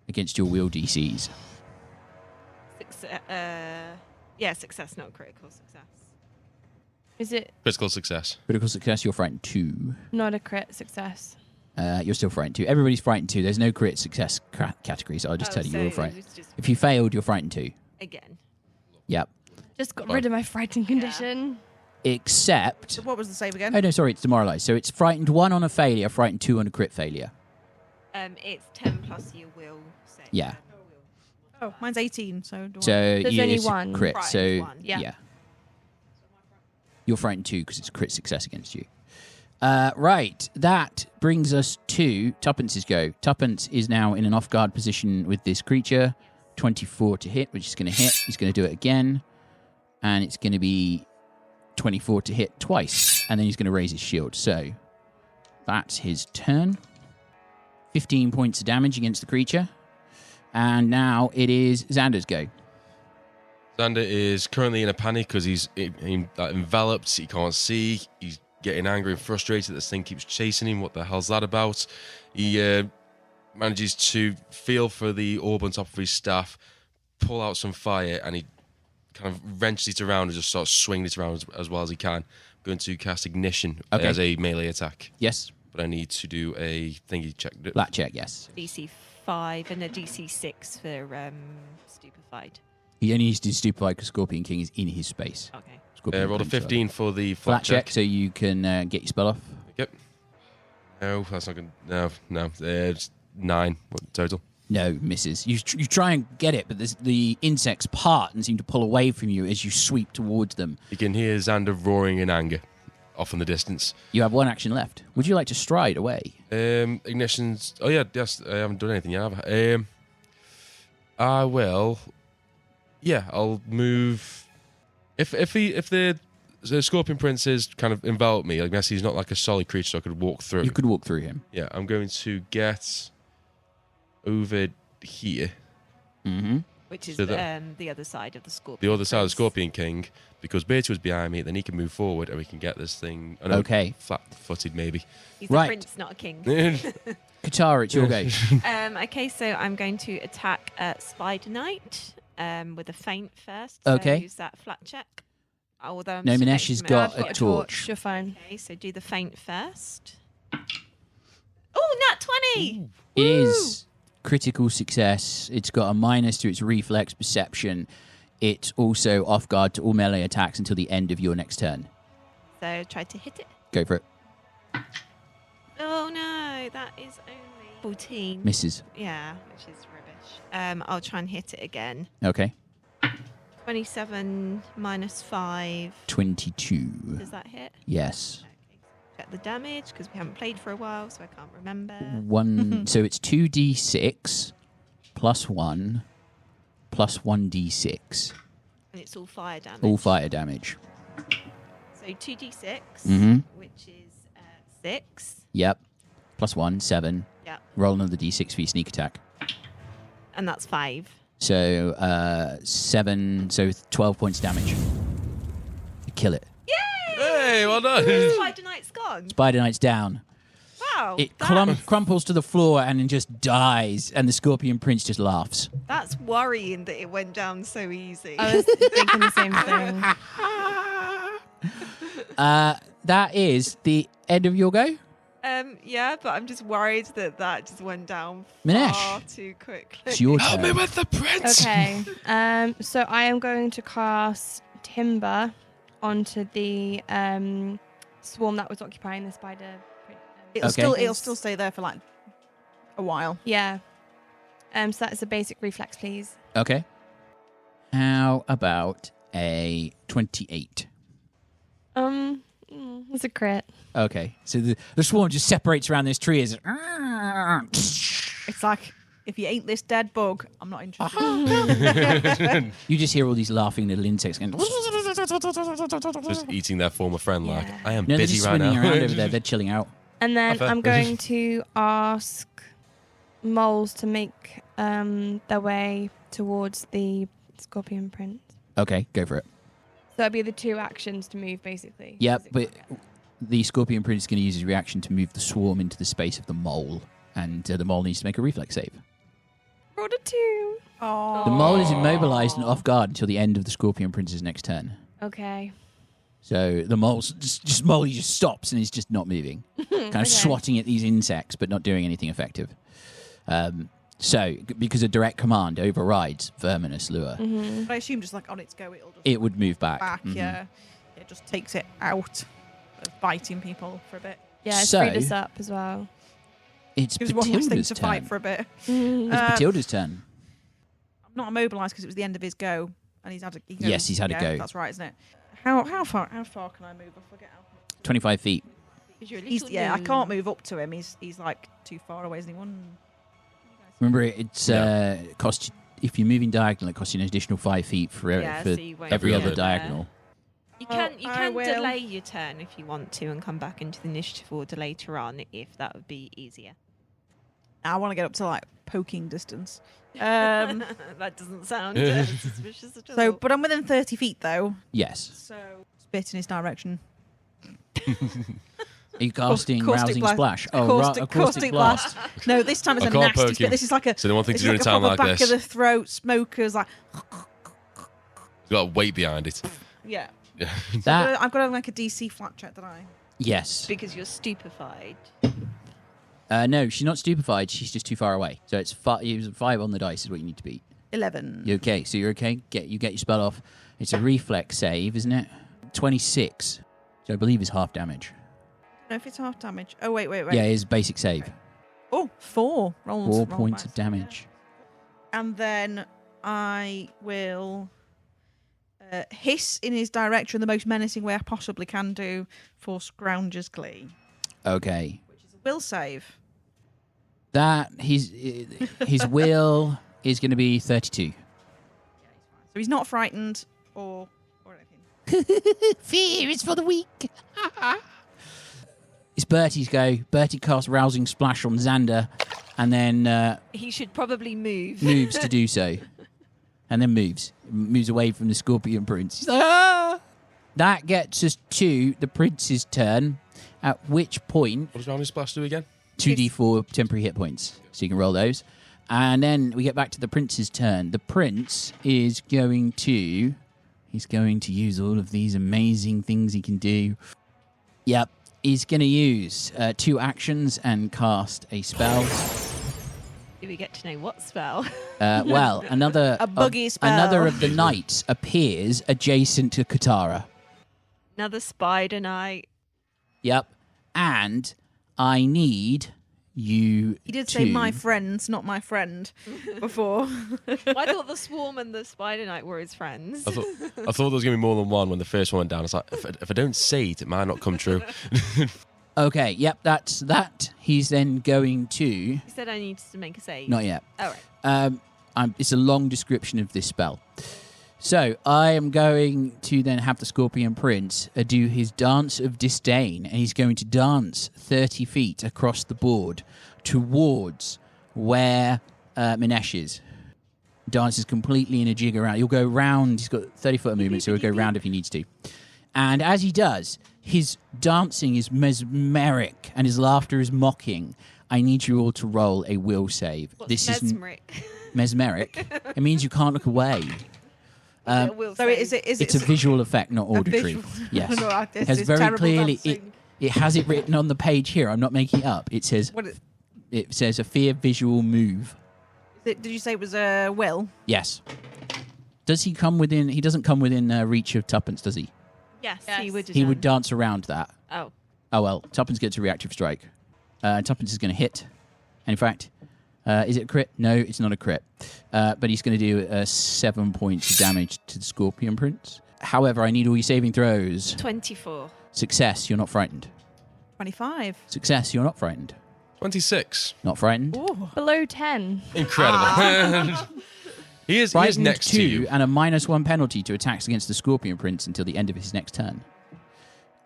against your will DCs. Success, not critical success. Is it Critical success. Critical success, you're frightened 2. not a crit success? You're still frightened 2. Everybody's frightened 2. There's no crit success category, so I'll just tell you you're frightened. If you failed, you're frightened 2. Again. Yep. Just got rid of my frightened condition. Except... So what was the save again? Oh, no, sorry, it's demoralized. So it's frightened 1 on a failure, frightened 2 on a crit failure. It's 10 plus your will save. Yeah. Oh, mine's 18. So So There's only it's a 1. crit, Frightened so 1. Yeah. You're frightened 2 because it's a crit success against you. Right, that brings us to Tuppence's go. Tuppence is now in an off-guard position with this creature. 24 to hit, which is going to hit. He's going to do it again. And it's going to be 24 to hit twice. And then he's going to raise his shield. So that's his turn. 15 points of damage against the creature. And now it is Xander's go. Xander is currently in a panic because he's enveloped. He can't see. He's getting angry and frustrated. This thing keeps chasing him. What the hell's that about? He manages to feel for the orb on top of his staff, pull out some fire, and he kind of wrenches it around and just starts swinging it around as well as he can. I'm going to cast Ignition as a melee attack. Yes. But I need to do a thingy check. Black check, yes. DC 5 and a DC 6 for stupefied. He only needs to do Stupefied because Scorpion King is in his space. Okay. Scorpion Rolled a Prince, 15 for the flat check, so you can get your spell off. Yep. No, that's not good. No. It's 9 total. No, misses. You try and get it, but the insects part and seem to pull away from you as you sweep towards them. You can hear Xander roaring in anger off in the distance. You have one action left. Would you like to stride away? Ignition's... Oh, yeah, yes. I haven't done anything yet, have I? I will... Yeah, I'll move... If the Scorpion Prince is kind of enveloped me, I guess he's not like a solid creature, so I could walk through. You could walk through him. Yeah, I'm going to get over here. Mm-hmm. Which is So that- the other side of the Scorpion. The other side of the Prince. Scorpion King, because Bertie was behind me, then he can move forward and we can get this thing... I know, Okay. flat-footed maybe. He's Right. a prince, not a king. Katarra, it's your go. Okay, so I'm going to attack Spider Knight with a feint first. Okay. So use that flat check. Although I'm No, just Minesh has making got my- a torch. You're fine. Okay, so do the feint first. Oh, nat 20! It is critical success. It's got a minus to its reflex perception. It's also off guard to all melee attacks until the end of your next turn. So try to hit it. Go for it. Oh no, that is only 14. Misses. Yeah, which is rubbish. I'll try and hit it again. Okay. 27 minus 5. 22. Does that hit? Yes. Okay. Check the damage because we haven't played for a while, so I can't remember. One. So it's 2d6 plus 1 plus 1d6. And it's all fire damage. All fire damage. So 2d6, Mhm. which is 6. Yep. Plus 1, 7. Yep. Roll another d6 for your sneak attack. And that's 5. So 7, so 12 points damage. You kill it. Yay! Hey, well done. Spider Knight's gone. Spider Knight's down. Wow. It that's, crumples to the floor and then just dies, and the Scorpion Prince just laughs. that's worrying that it went down so easy. I was thinking the same thing. That is the end of your go. Yeah, but I'm just worried that just went down Minesh. far too quickly. It's your Help me turn. with the prince. Okay. So I am going to cast Timber onto the swarm that was occupying the spider. It'll Okay. still stay there for like a while. Yeah. So that is a basic reflex, please. Okay. How about a 28? It's a crit. Okay. So the swarm just separates around this tree as It's like, if you ain't this dead bug, I'm not interested. you just hear all these laughing little insects going. Just eating their former friend like, Yeah. I am No, they're busy just right swimming now. around over there. They're chilling out. And then Fair. I'm going to ask moles to make their way towards the Scorpion Prince. Okay, go for it. So that'd be the 2 actions to move, basically. Yep, but Physically. the Scorpion Prince is going to use his reaction to move the swarm into the space of the mole, and the mole needs to make a reflex save. Rolled a 2. Oh. The mole is immobilized and off guard until the end of the Scorpion Prince's next turn. Okay. So the mole's just Molly just stops and is just not moving, kind of swatting at these insects, but not doing anything effective. So because a direct command overrides Verminous Lure, But I assume just like on its go, it'll just it would move back. back. Mhm. Yeah, it just takes it out of biting people for a bit. Yeah, it's So- freed us up as well. It's Gives one less thing Bethilde's to turn. fight for a bit. It's Uh, Bethilde's turn. I'm not immobilized because it was the end of his go, and he's had a Yes, he's had a go. That's right, isn't it? How far can I move? I forget how. 25 feet. I can't move up to him. He's like too far away, isn't he? Remember, it's cost if you're moving diagonal, it costs you an additional 5 feet for Yeah, so you won't every be other there. diagonal. You can I will. delay your turn if you want to and come back into the initiative order later on if that would be easier. I want to get up to like poking distance. That doesn't sound suspicious at all. So, but I'm within 30 feet though. Yes. So spit in his direction. Are you casting Caustic Rousing blast. Splash? Caustic blast. No, this time it's I a can't nasty poke spit. him. This is like a. So the one thing It's to do in like a a town proper like back this, of the throat, smokers like. it's got a weight behind it. Yeah. Yeah. That I've got to make a DC flat check, don't I? yes. because you're stupefied. No, she's not stupefied. She's just too far away. So it's 5 on the dice is what you need to beat. 11. You okay? So you're okay. You get your spell off. It's a reflex save, isn't it? 26, which I believe is half damage. I don't know if it's half damage. Oh, wait. Yeah, his basic save. Oh, 4. Rolls. 4 points of damage. And then I will hiss in his direction the most menacing way I possibly can do for Scrounger's Glee. Okay. Which is a will save. That his will is going to be 32. So he's not frightened or anything. Fear is for the weak. It's Bertie's go. Bertie casts Rousing Splash on Xander, and then He should probably move. moves to do so, and then moves away from the Scorpion Prince. He's like, ah! That gets us to the Prince's turn. At which point, What does Rounding Splash do again? 2d4 temporary hit points, so you can roll those. And then we get back to the Prince's turn. The Prince is going to... He's going to use all of these amazing things he can do. Yep. He's going to use 2 actions and cast a spell. Do we get to know what spell? Well, another... A buggy spell. Another of the knights appears adjacent to Katarra. Another spider knight. Yep. And I need you He did to... say my friends, not my friend, before. I thought the swarm and the spider knight were his friends. I thought there was going to be more than one when the first one went down. I was like, if I don't say it, it might not come true. Okay, yep, that's that. He's then going to... He said I needed to make a save. Not yet. All right. It's a long description of this spell. So I am going to then have the Scorpion Prince do his Dance of Disdain, and he's going to dance 30 feet across the board towards where Minesh is. Dances completely in a jig around. He'll go round. He's got 30-foot movement, so he'll go round if he needs to. And as he does, his dancing is mesmeric and his laughter is mocking. I need you all to roll a will save. What's mesmeric? Mesmeric. It means you can't look away. So is it? It's a visual effect, not auditory. visual- Yes. No, this It has is very terrible clearly. dancing. It has it written on the page here. I'm not making it up. It says What is it says a fear visual move. it? Did you say it was a will? Yes. Does he come within? He doesn't come within reach of Tuppence, does he? Yes, Yes. he would. He would dance around that. Oh. Oh well, Tuppence gets a reactive strike. Tuppence is going to hit. And in fact, is it a crit? No, it's not a crit. But he's going to do 7 points of damage to the Scorpion Prince. However, I need all your saving throws. 24. Success, you're not frightened. 25. Success, you're not frightened. 26. Not frightened. Ooh. Below 10. Incredible. He is Frightened next 2 to you. and a -1 penalty to attacks against the Scorpion Prince until the end of his next turn.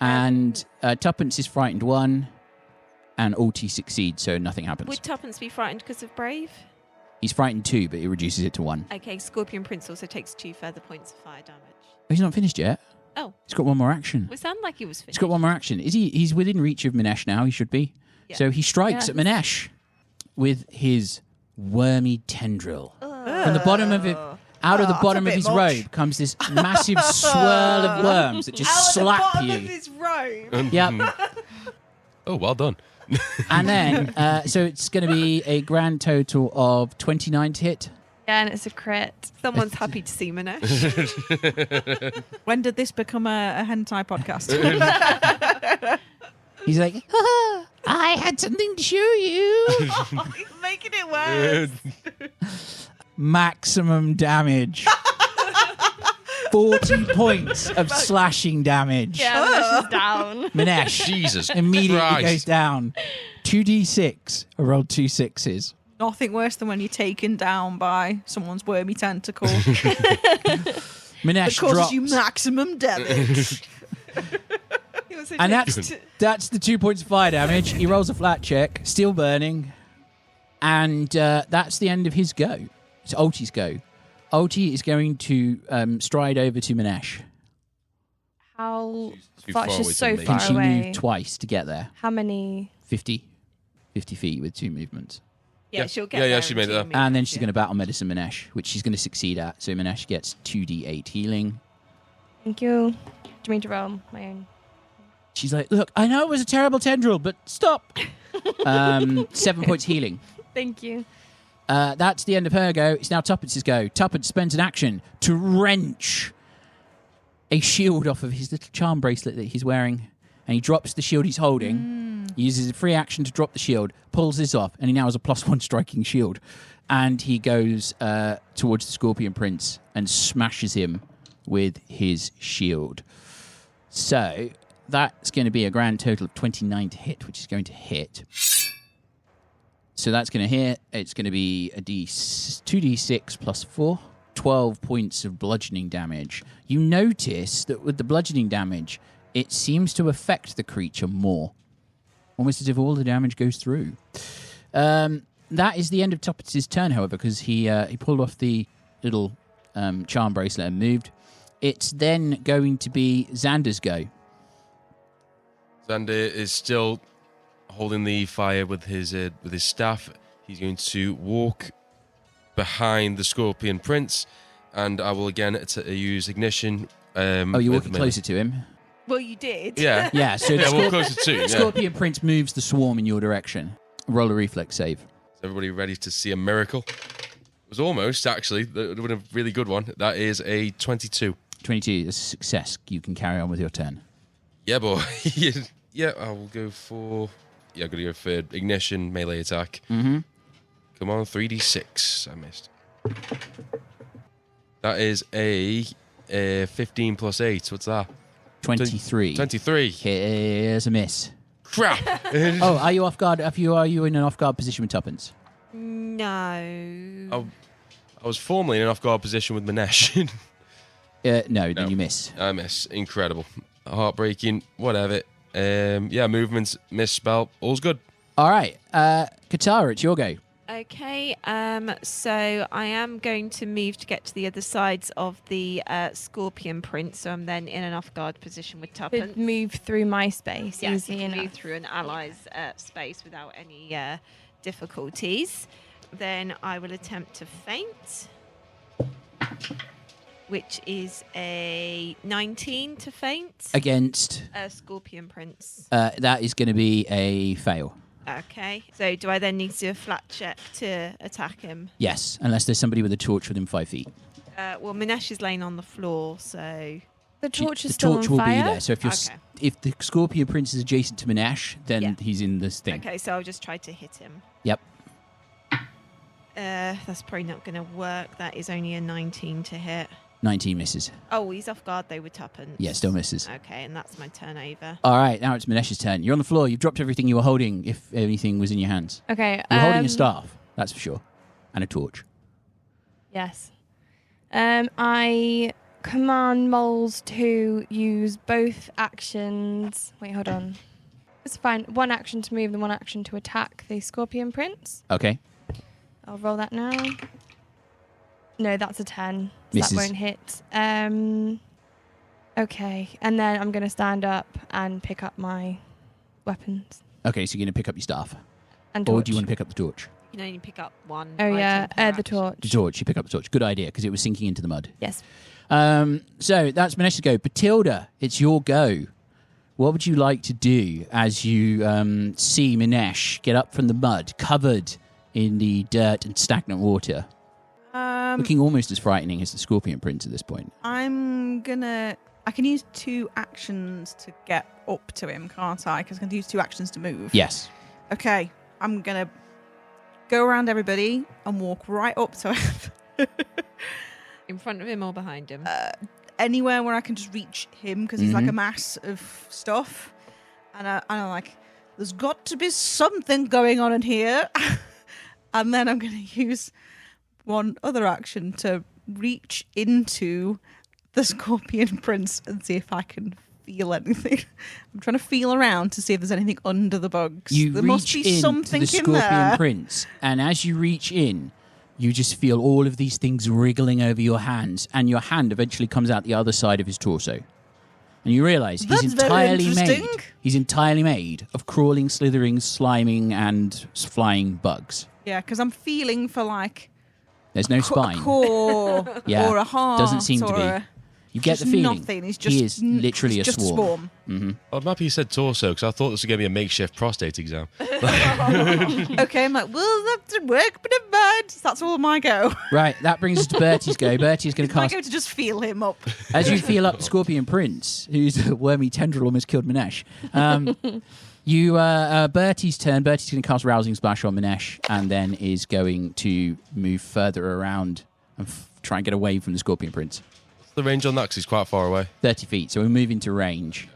And Tuppence is frightened 1, and Alti succeeds, so nothing happens. Would Tuppence be frightened because of Brave? He's frightened 2, but it reduces it to 1. Okay, Scorpion Prince also takes 2 further points of fire damage. Oh, he's not finished yet. Oh. He's got 1 more action. It sounded like he was He's finished. got 1 more action. Is he? He's within reach of Minesh now. He should be. Yeah. So he strikes Yeah. at Minesh with his wormy tendril. From the bottom of it, out of the that's bottom a of bit his much. robe comes this massive swirl of worms that just slap you. his robe. Yep. Oh, well done. And then, so it's going to be a grand total of 29 to hit. Yeah, and it's a crit. Someone's happy to see Minesh. When did this become a hentai podcast? He's like, "Haha, I had something to show you. He's making it worse. Maximum damage. 40 points of slashing damage. Yeah, Minesh is down. Minesh Jesus immediately Christ. goes down. 2d6. I rolled 2 6s. Nothing worse than when you're taken down by someone's wormy tentacle. Minesh It causes drops. you maximum damage. And that's the 2 points of fire damage. He rolls a flat check, still burning. And that's the end of his go. It's Ulti's go. Ulti is going to stride over to Minesh. How too far? far away She's to so me. far Can she away. move twice to get there? How many? 50 feet with 2 movements. Yeah, she'll get Yeah, there she in made 2 that. minutes, And then she's yeah. going to battle medicine Minesh, which she's going to succeed at. So Minesh gets 2d8 healing. Thank you. Do you mean to roll my own? She's like, look, I know it was a terrible tendril, but stop. 7 points healing. Thank you. That's the end of her go. It's now Tuppence's go. Tuppence spends an action to wrench a shield off of his little charm bracelet that he's wearing, and he drops the shield he's holding. He uses a free action to drop the shield, pulls this off, and he now has a +1 striking shield. And he goes towards the Scorpion Prince and smashes him with his shield. So that's going to be a grand total of 29 to hit, which is going to hit. So that's going to hit. It's going to be a 2d6 plus 4. 12 points of bludgeoning damage. You notice that with the bludgeoning damage, it seems to affect the creature more. Almost as if all the damage goes through. That is the end of Tuppence' turn, however, because he pulled off the little charm bracelet and moved. It's then going to be Xander's go. Xander is still holding the fire with his staff. He's going to walk behind the Scorpion Prince, and I will again use Ignition. You're walking closer to him? Well, you did. Yeah. Yeah, so walk closer too. Yeah. Scorpion Prince moves the swarm in your direction. Roll a reflex save. Is everybody ready to see a miracle? It was almost, actually. That would have been a really good one. That is a 22. 22 is a success. You can carry on with your turn. Yeah, boy. Yeah, I will go for... Yeah, I'm going to go for Ignition, melee attack. Mm-hmm. Come on, 3d6. I missed. That is a 15 plus 8. What's that? 23. 23. Here's a miss. Crap! Oh, are you off guard? Are you in an off guard position with Tuppence? No. I was formerly in an off-guard position with Minesh. No, then you miss. I miss. Incredible. Heartbreaking. Whatever. Movements, misspell. All's good. All right. Katarra, it's your go. Okay, so I am going to move to get to the other sides of the Scorpion Prince, so I'm then in an off-guard position with Tuppence. Could move through my space Yes, easy you can enough. move through an ally's space without any difficulties. Then I will attempt to feint, which is a 19 to feint. Against? Scorpion Prince. That is going to be a fail. Okay, so do I then need to do a flat check to attack him? Yes, unless there's somebody with a torch within 5 feet. Well, Minesh is laying on the floor, so... The torch is the still torch on will fire? be there. So if the Scorpion Prince is adjacent to Minesh, then he's in this thing. Okay, so I'll just try to hit him. Yep. That's probably not going to work. That is only a 19 to hit. 19 misses. Oh, he's off guard though with Tuppence. Yeah, still misses. Okay, and that's my turn over. All right, now it's Minesh's turn. You're on the floor. You've dropped everything you were holding, if anything was in your hands. Okay. You're holding a staff, that's for sure, and a torch. Yes. I command moles to use both actions. Wait, hold on. It's fine. One action to move and one action to attack the Scorpion Prince. Okay. I'll roll that now. No, that's a 10. So Misses. that won't hit. Okay. And then I'm going to stand up and pick up my weapons. Okay, so you're going to pick up your staff. And Or torch. do you want to pick up the torch? You can only pick up one. Oh, yeah. item per The action. torch. The torch. You pick up the torch. Good idea, because it was sinking into the mud. Yes. So that's Minesh's go. Bethilde, it's your go. What would you like to do as you see Minesh get up from the mud, covered in the dirt and stagnant water? Looking almost as frightening as the Scorpion Prince at this point. I can use 2 actions to get up to him, can't I? Because I can use 2 actions to move. Yes. Okay, I'm going to go around everybody and walk right up to him. In front of him or behind him? Anywhere where I can just reach him, because he's like a mass of stuff. And I'm like, there's got to be something going on in here. And then I'm going to use one other action to reach into the Scorpion Prince and see if I can feel anything. I'm trying to feel around to see if there's anything under the bugs. You there reach must be in something to the in Scorpion there. Prince, and as you reach in, you just feel all of these things wriggling over your hands, and your hand eventually comes out the other side of his torso. And you realise That's he's very entirely interesting. made. He's entirely made of crawling, slithering, sliming, and flying bugs. Yeah, because I'm feeling for like There's no a spine. core Yeah, or a heart. doesn't seem to or be. a- You get just the feeling nothing. He's he is literally just a swarm. I'm happy you said torso because I thought this was going to be a makeshift prostate exam. Okay, I'm like, well, that didn't work, but never mind. That's all my go. Right, that brings us to Bertie's go. Bertie's going to I cast... go to just feel him up. As you feel up the Scorpion Prince, whose wormy tendril almost killed Minesh, Bertie's turn. Bertie's going to cast Rousing Splash on Minesh and then is going to move further around and try and get away from the Scorpion Prince. What's the range on that? Because he's quite far away. 30 feet, so we're moving to range.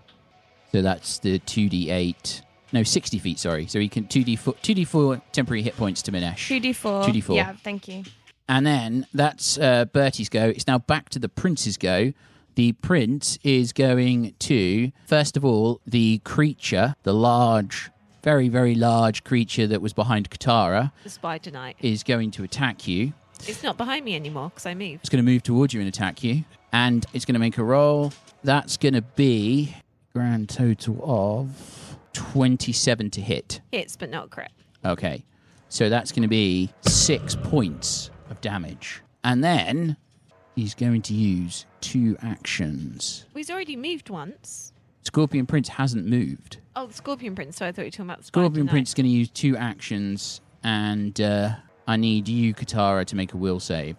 So that's the 2d8... No, 60 feet, sorry. So he can 2d4 temporary hit points to Minesh. 2d4. 2d4. Yeah, thank you. And then that's Bertie's go. It's now back to the Prince's go. The Prince is going to, first of all, the creature, the large, very, very large creature that was behind Katarra, The Spider Knight. is going to attack you. It's not behind me anymore because I moved. It's going to move towards you and attack you. And it's going to make a roll. That's going to be grand total of 27 to hit. Hits, but not crit. Okay. So that's going to be 6 points of damage. And then he's going to use 2 actions. Well, he's already moved once. Scorpion Prince hasn't moved. Oh, the Scorpion Prince. So I thought you were talking about the Spider Scorpion Knight. Prince is going to use 2 actions. And I need you, Katarra, to make a will save.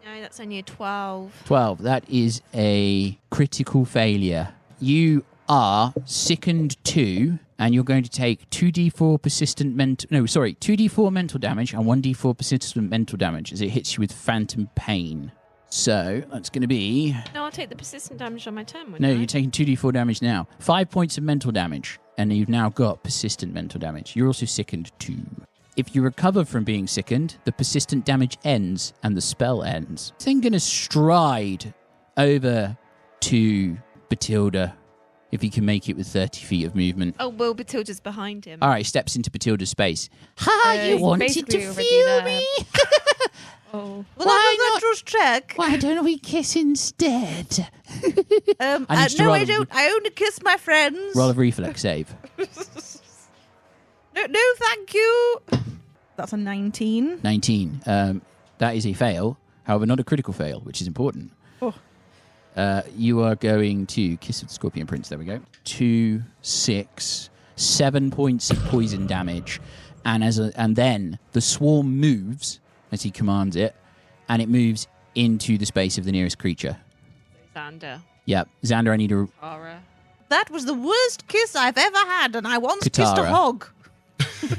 No, that's only a 12. 12. That is a critical failure. You are sickened 2, and you're going to take 2d4 persistent mental... No, sorry, 2d4 mental damage and 1d4 persistent mental damage as it hits you with phantom pain. So, that's going to be... No, I'll take the persistent damage on my turn, wouldn't No, I? you're taking 2d4 damage now. 5 points of mental damage, and you've now got persistent mental damage. You're also sickened 2. If you recover from being sickened, the persistent damage ends and the spell ends. Then going to stride over to Bethilde, if he can make it with 30 feet of movement. Oh, well, Bethilde's behind him. All right, steps into Batilda's space. Ha! You he's wanted basically to already feel there. me? Oh. Well, Why that not? was a trust check. Why don't we kiss instead? I need you to No, roll I a- don't. I only kiss my friends. Roll a reflex save. No, thank you. That's a 19. 19. That is a fail. However, not a critical fail, which is important. Oh. You are going to kiss of the Scorpion Prince. There we go. 2, 6, 7 points of poison damage, and then the swarm moves as he commands it, and it moves into the space of the nearest creature. Xander. Yep, Xander, I need a Aura. That was the worst kiss I've ever had, and I once kissed a Katarra. hog.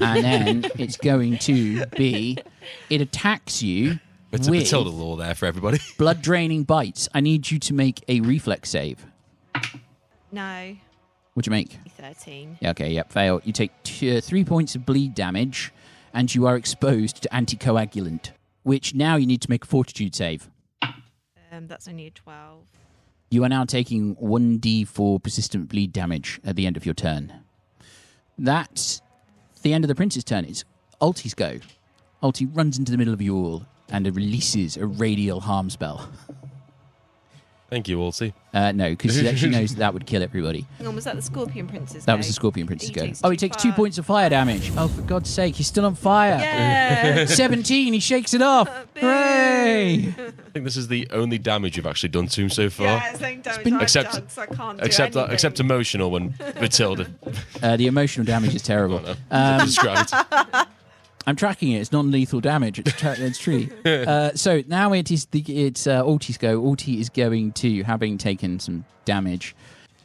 and then it's going to be. It attacks you It's a with Bethilde law there for everybody. blood draining bites. I need you to make a reflex save. No. What'd you make? 13. Yeah, okay, yep, fail. You take 3 points of bleed damage, and you are exposed to anticoagulant, which now you need to make a fortitude save. That's only a 12. You are now taking 1d4 persistent bleed damage at the end of your turn. That's the end of the Prince's turn. It's Ulti's go. Ulti runs into the middle of you all and it releases a radial harm spell. Thank you, Alty. No, because she knows that would kill everybody. Hang on, was that the Scorpion Prince's That go? was the Scorpion Prince's He go. takes Oh, he two takes 2 fire. points of fire damage. Oh, for God's sake, he's still on fire. Yeah. 17, he shakes it off. Hooray! I think this is the only damage you've actually done to him so far. Yeah, same damage been- I've Except- done, so I can't do Except anything. except emotional when Bethilde The emotional damage is terrible. described. I'm tracking it. It's non-lethal damage. It's true. So now it's Ulti's go. Ulti is going to, having taken some damage,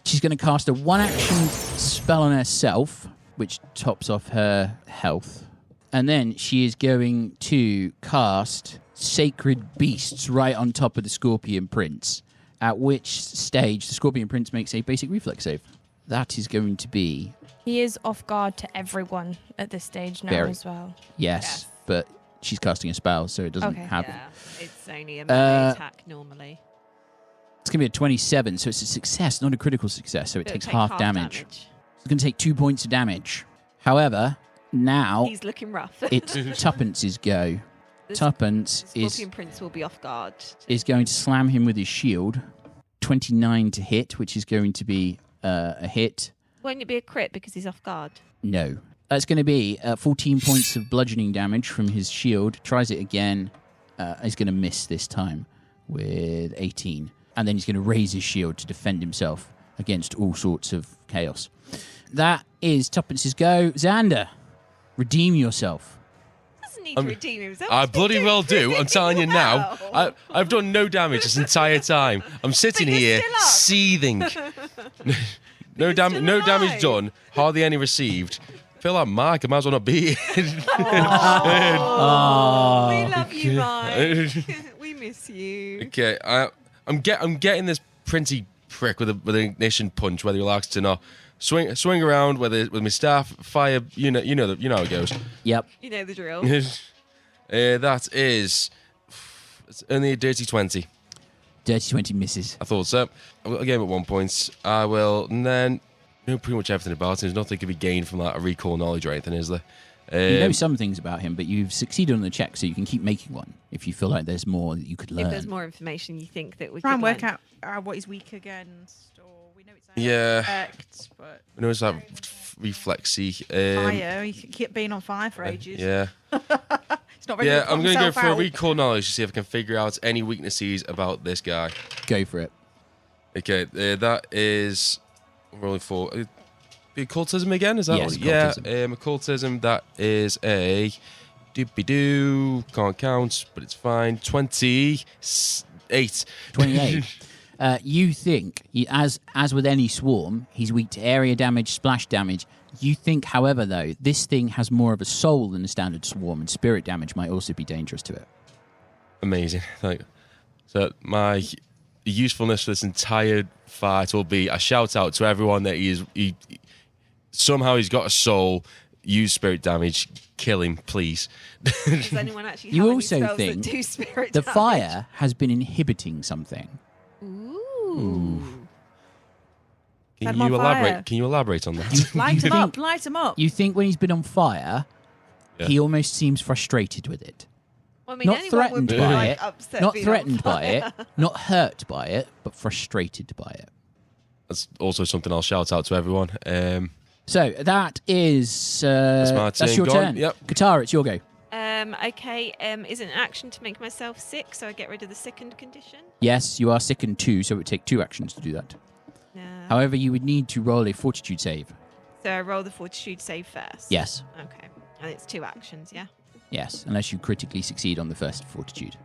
she's going to cast a 1-action spell on herself, which tops off her health. And then she is going to cast Sacred Beasts right on top of the Scorpion Prince, at which stage the Scorpion Prince makes a basic reflex save. That is going to be, He is off guard to everyone at this stage now Very. as well. yes, but she's casting a spell, so it doesn't Okay. have... Yeah, it's only a melee Uh, attack normally. It's going to be a 27, so it's a success, not a critical success, so it It'll takes take half damage. It's going to take 2 points of damage. However, now He's looking rough. it's Tuppence's go. The Tuppence Scorpion Prince will be off guard. is going to slam him with his shield. 29 to hit, which is going to be a hit. Won't it be a crit because he's off guard? No. It's going to be 14 points of bludgeoning damage from his shield. Tries it again. He's going to miss this time with 18. and then he's going to raise his shield to defend himself against all sorts of chaos. That is Tuppence's go. Xander, redeem yourself. Doesn't need to redeem himself. I He's been bloody doing well do. I'm pretty telling you now. well. I've done no damage this entire time. I'm sitting But you're here still up. seething. No damage alive. done. Hardly any received. Feel like Mark. I might as well not be here. We love you, Mike. We miss you. Okay, I'm getting this printy prick with an ignition punch, whether he likes it or not. Swing around with my staff, fire. You know how it goes. Yep. You know the drill. That is, it's only a dirty 20. Dirty 20 misses. I thought so. I gave it 1 point. I will, and then know pretty much everything about him. There's nothing can be gained from that recall knowledge or anything, is there? You know some things about him, but you've succeeded on the check, so you can keep making one if you feel like there's more that you could learn. If there's more information you think that we Try and could work learn. out what he's weak against, or we know it's Yeah. effect, but I know it's like reflexy. fire. He kept being on fire for ages. Yeah. It's not very Yeah, good to I'm going to go himself for a out. recall knowledge to see if I can figure out any weaknesses about this guy. Go for it. Okay, that is rolling for occultism again. Is that Yes, what? Yeah, occultism. occultism. That is a doopy-doo. Can't count, but it's fine. 28. 28. You think, as with any swarm, he's weak to area damage, splash damage. You think, however, though, this thing has more of a soul than a standard swarm, and spirit damage might also be dangerous to it. Amazing. Thank you. So my usefulness for this entire fight will be a shout out to everyone that he somehow he's got a soul. Use spirit damage. Kill him, please. Does anyone actually You have also any spells think that do spirit The damage? fire has been inhibiting something. Ooh. Can Set him on you fire. elaborate? Can you elaborate on that? Light him up, think- light him up. You think when he's been on fire, Yeah. he almost seems frustrated with it. Well, I mean, Not anyone threatened would be, by like, it. upset Not being threatened on by it. fire. Not hurt by it, but frustrated by it. That's also something I'll shout out to everyone. So that is my that's turn your gone. turn. Yep. Katarra, it's your go. Okay, is it an action to make myself sick, so I get rid of the sickened condition? Yes, you are sickened too, so it would take 2 actions to do that. No. However, you would need to roll a fortitude save. So I roll the fortitude save first? Yes. Okay. And it's 2 actions, yeah? Yes, unless you critically succeed on the first fortitude.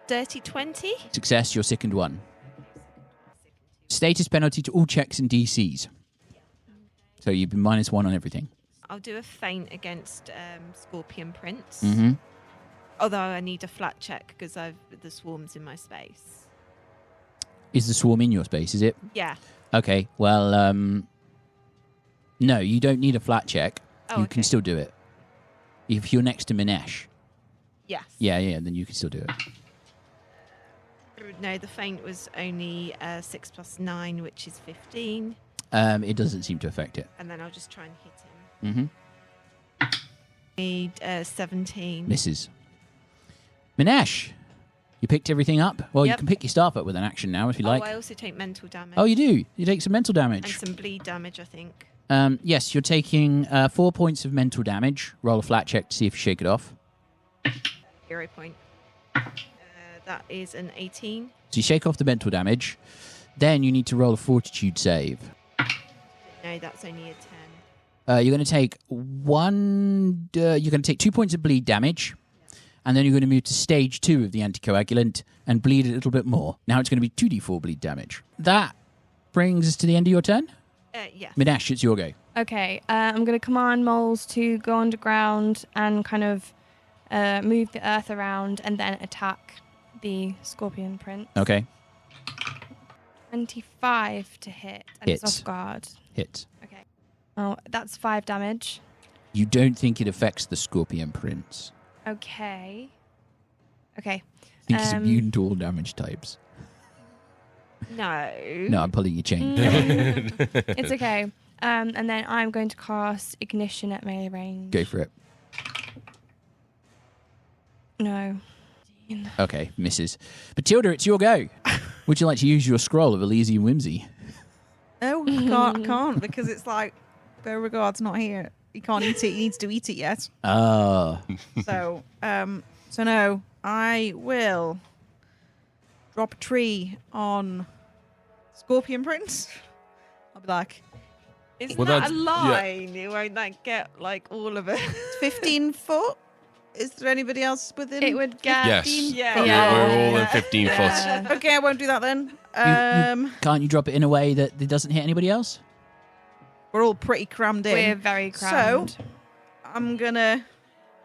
Dirty 20? Success, you're sickened 1. Status penalty to all checks and DCs. So you've been -1 on everything. I'll do a feint against Scorpion Prince. Mm-hmm. Although I need a flat check because the swarm's in my space. Is the swarm in your space, is it? Yeah. Okay, well, no, you don't need a flat check. Oh, You okay. can still do it. If you're next to Minesh, Yes. yeah, then you can still do it. No, the feint was only 6 + 9, which is 15. It doesn't seem to affect it. And then I'll just try and hit him. Mm-hmm. Need 17. Misses. Minesh, you picked everything up? Well, you Yep. can pick your staff up with an action now if you like. I also take mental damage. Oh, you do? You take some mental And damage. some bleed damage, I think. Yes, you're taking 4 points of mental damage. Roll a flat check to see if you shake it off. 0 point. That is an 18. So you shake off the mental damage. Then you need to roll a fortitude save. No, that's only a 10. You're going to take you're going to take 2 points of bleed damage, and then you're going to move to stage 2 of the anticoagulant and bleed a little bit more. Now it's going to be 2d4 bleed damage. That brings us to the end of your turn. Yes. Minesh, it's your go. Okay, I'm going to command moles to go underground and kind of move the earth around and then attack the Scorpion Prince. Okay, 25 to hit. And Hits. it's off guard. hit. Okay. Oh, that's 5 damage. You don't think it affects the Scorpion Prince. Okay. Okay. I think he's immune to all damage types. No. No, I'm pulling your chain. It's okay. And then I'm going to cast Ignition at melee range. Go for it. No. Okay, misses. Bethilde, it's your go. Would you like to use your scroll of Elysian Whimsy? No, I can't because it's like Beauregard's not here. He can't eat it. He needs to eat it yet. Ah. So no, I will drop a tree on Scorpion Prince, I'll be like, Isn't Well, that that's- a line? You won't like get like all of it. 15 foot? Is there anybody else within? It would get. Yes. Yeah. Yeah. We're all in 15 foot. Yeah. Okay, I won't do that then. Can't you drop it in a way that it doesn't hit anybody else? We're all pretty crammed in. We're very crammed. I'm gonna.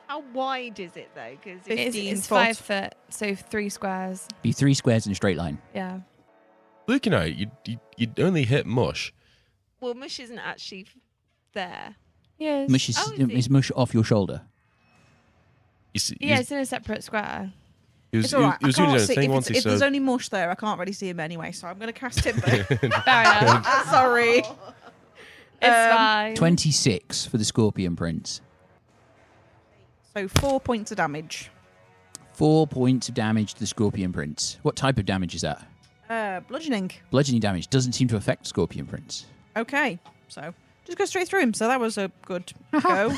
How wide is it though? Because It's 15 5 foot. foot, so 3 squares. Be 3 squares in a straight line. Yeah. Looking at it, you'd only hit mush. well, Mush isn't actually there. Yes. Mush is, Oh, is it? is mush off your shoulder. You see, Yeah, it's in a separate square. he was, It's all right. he was I doing can't his own see thing if, once he if there's said. only mush there. I can't really see him anyway, so I'm gonna cast Timber. Fair enough. Sorry. It's fine. 26 for the Scorpion Prince. So 4 points of damage. 4 points of damage to the Scorpion Prince. What type of damage is that? Bludgeoning. Bludgeoning damage doesn't seem to affect Scorpion Prince. Okay, so just go straight through him. So that was a good go.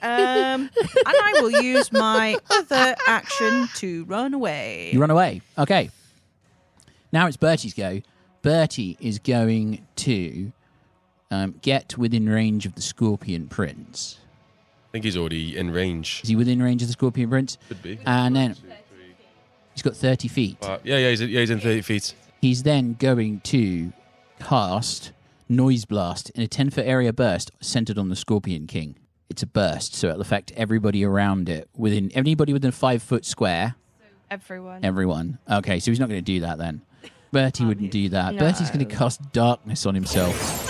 And I will use my other action to run away. You run away. Okay. Now it's Bertie's go. Bertie is going to get within range of the Scorpion Prince. I think he's already in range. Is he within range of the Scorpion Prince? Could be. And then he's got 30 feet. He's in 30 feet. He's then going to cast Noise Blast in a 10-foot area burst centered on the Scorpion King. It's a burst, so it'll affect everybody around it. Anybody within a 5-foot square. Everyone. Everyone. Okay, so he's not going to do that then. Bertie wouldn't do that. No. Bertie's going to cast darkness on himself.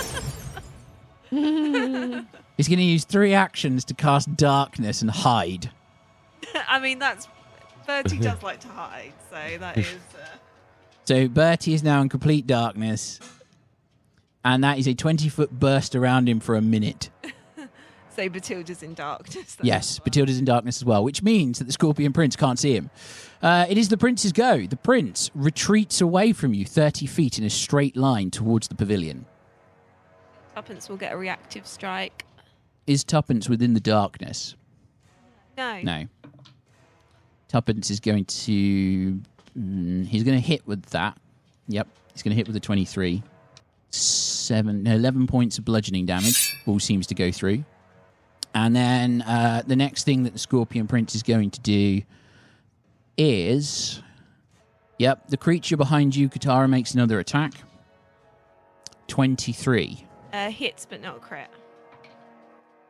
He's going to use 3 actions to cast darkness and hide. I mean, Bertie does like to hide, so that is. So Bertie is now in complete darkness. And that is a 20-foot burst around him for a minute. So Bethilde's in darkness. then Yes, as well. Bethilde's in darkness as well, which means that the Scorpion Prince can't see him. It is the Prince's go. The Prince retreats away from you 30 feet in a straight line towards the pavilion. Tuppence will get a reactive strike. Is Tuppence within the darkness? No. No. Tuppence is going to... he's going to hit with that. Yep, he's going to hit with a 23. 11 points of bludgeoning damage. All seems to go through. And then the next thing that the Scorpion Prince is going to do is... Yep, the creature behind you, Katarra, makes another attack. 23. Hits, but not crit.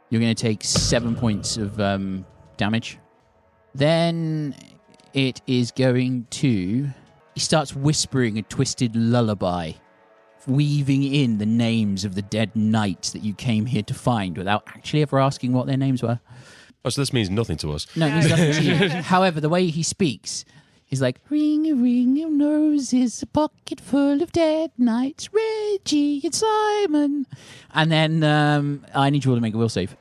You're going to take 7 points of damage. Then it is going to... He starts whispering a twisted lullaby, weaving in the names of the dead knights that you came here to find without actually ever asking what their names were. Oh, so this means nothing to us. No, it means nothing to you. However, the way he speaks is like, ring a ring of noses, a pocket full of dead knights, Reggie and Simon. And then I need you all to make a will save.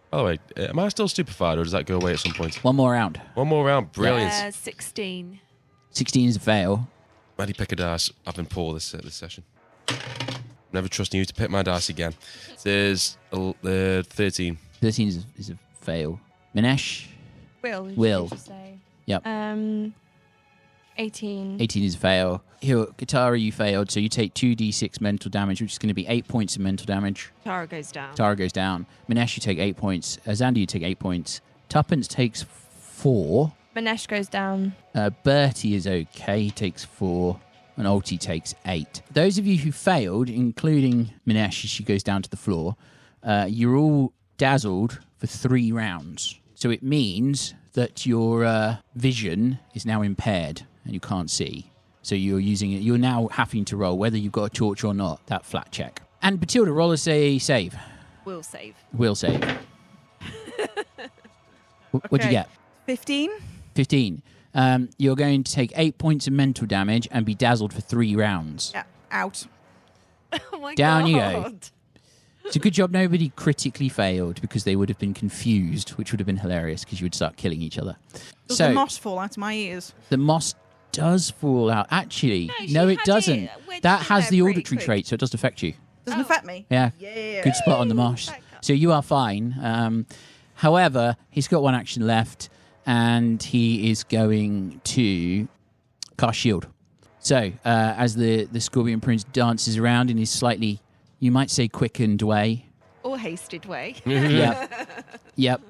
By the way, am I still stupefied or does that go away at some point? One more round. One more round. Brilliant. 16. 16 is a fail. Maddy, pick a dice. I've been poor this session. Never trusting you to pick my dice again. There's 13. 13 is a fail. Minesh, Will. Will. Did you say? Yep. 18. 18 is a fail. Here, Katarra, you failed, so you take 2d6 mental damage, which is going to be 8 points of mental damage. Tara goes down. Tara goes down. Minesh, you take 8 points. Xander, you take 8 points. Tuppence takes 4. Minesh goes down. Bertie is okay. He takes 4. And Ulti takes 8. Those of you who failed, including Minesh as she goes down to the floor, you're all dazzled for 3 rounds. So it means that your vision is now impaired and you can't see. So you're using it. You're now having to roll, whether you've got a torch or not, that flat check. And Bethilde, roll a save. Will save. Will save. What'd you Okay. get? 15. 15. You're going to take 8 points of mental damage and be dazzled for 3 rounds. Yeah, out. Oh my Down god. you go. It's a good job nobody critically failed because they would have been confused, which would have been hilarious because you would start killing each other. Does So the moss fall out of my ears? the moss does fall out. Actually, she no, it had doesn't. it wedged That in has there the pretty auditory quick. trait, so it doesn't affect you. Doesn't affect me. Yeah. Yeah. Good spot on the moss. So you are fine. However, he's got 1 action left, and he is going to cast shield. So, as the Scorpion Prince dances around in his slightly, you might say, quickened way. Or hasted way. Yep.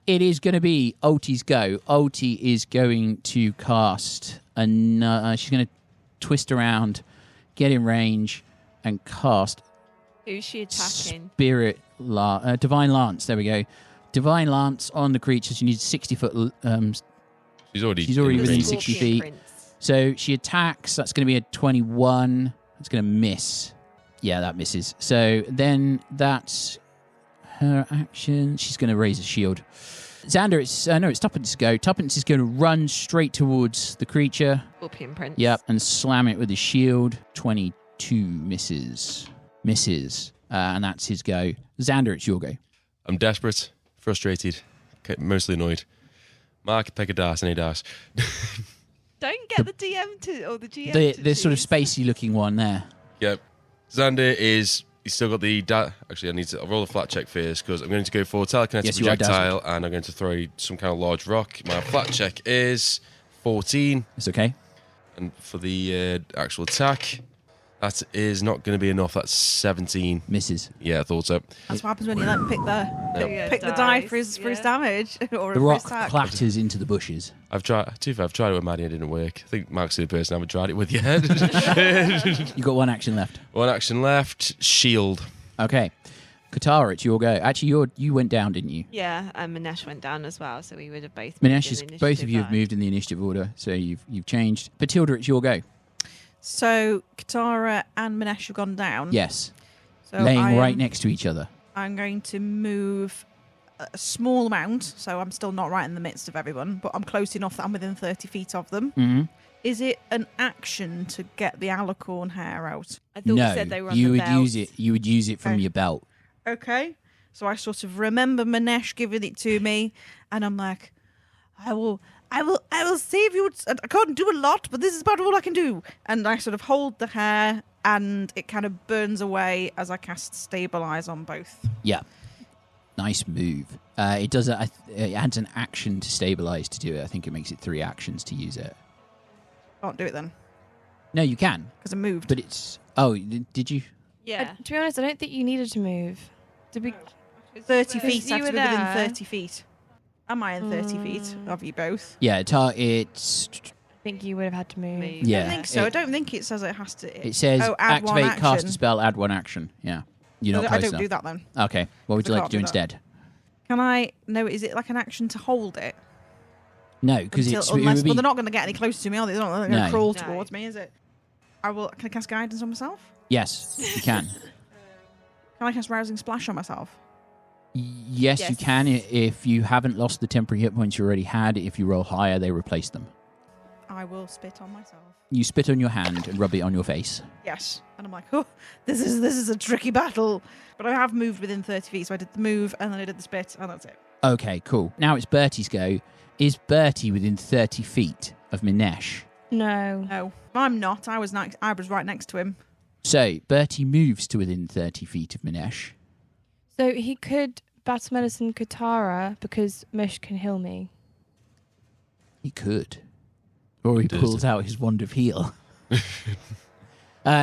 It is going to be Ulti's go. Ulti is going to cast she's going to twist around, get in range, and cast Who's she attacking? Divine Lance. There we go. Divine Lance on the creature. She needs 60-foot. She's already within range. 60 Scorpion feet. Prince. So she attacks. That's going to be a 21. It's going to miss. Yeah, that misses. So then that's her action. She's going to raise a shield. Xander, it's Tuppence' go. Tuppence is going to run straight towards the creature. Scorpion Prince. Yep, and slam it with his shield. 22 misses. And that's his go. Xander, it's your go. I'm desperate, frustrated, mostly annoyed. Mark, pick a dice, any dice. Don't get the DM to, or the GM to The sort of choose. spacey looking one there. Yep. Xander he's still got the... Actually, I'll roll a flat check first, because I'm going to go for telekinetic Yes, you are projectile, and I'm going to throw some kind of large rock. My flat check is 14. It's okay. And for the actual attack, that is not going to be enough. That's 17. Misses. Yeah, I thought so. That's what happens when you pick the die dice, for his yeah. damage or The for rock his attack. clatters into the bushes. I've tried it with Maddy and it didn't work. I think Mark's the person I haven't tried it with yet. You got one action left. One action left. Shield. Okay. Katarra, it's your go. Actually, you went down, didn't you? Yeah, and Minesh went down as well, so we would have both. Minesh, moved in both of you have initiative moved in the initiative order, so you've changed. Bethilde, it's your go. So Katarra and Minesh have gone down. Yes. So Laying right next to each other. I'm going to move a small amount, so I'm still not right in the midst of everyone, but I'm close enough that I'm within 30 feet of them. Mm-hmm. Is it an action to get the alicorn hair out? I thought No, we said they were on you the would belt. use it. You would use it from Okay. your belt. Okay. So I sort of remember Minesh giving it to me, and I'm like, I will save you. I can't do a lot, but this is about all I can do. And I sort of hold the hair, and it kind of burns away as I cast Stabilize on both. Yeah. Nice move. It does. It adds an action to stabilize to do it. I think it makes it 3 actions to use it. Can't do it then, No, you can, because I moved. but it's. Oh, did you? Yeah. To be honest, I don't think you needed to move. Did we? 30 feet, you I have were to be within there. 30 feet. Am I in 30 feet of you both? Yeah. It's. I think you would have had to move. Move. Yeah. I don't think so. I It, don't think it says it has to. it says add one activate, cast a action. spell, add 1 action. Yeah. You're not I close don't enough. do that then. Okay. What would you I like to do can't do that. instead? Can I? No, is it like an action to hold it? No, because Until- it's. unless, it would be, well, they're not going to get any closer to me, are they? They're not going to No. crawl No. towards me, is it? Can I cast guidance on myself? yes, you can. Can I cast rousing splash on myself? Yes, you Yes. can if you haven't lost the temporary hit points you already had. If you roll higher, they replace them. I will spit on myself. You spit on your hand and rub it on your face. Yes, and I'm like, oh, this is a tricky battle. But I have moved within 30 feet, so I did the move and then I did the spit, and that's it. Okay, cool. Now it's Bertie's go. Is Bertie within 30 feet of Minesh? No. No, I'm not. I was right next to him. So Bertie moves to within 30 feet of Minesh. So he could battle medicine Katarra because Mush can heal me. He could. Or he Does pulls it? out his wand of heal.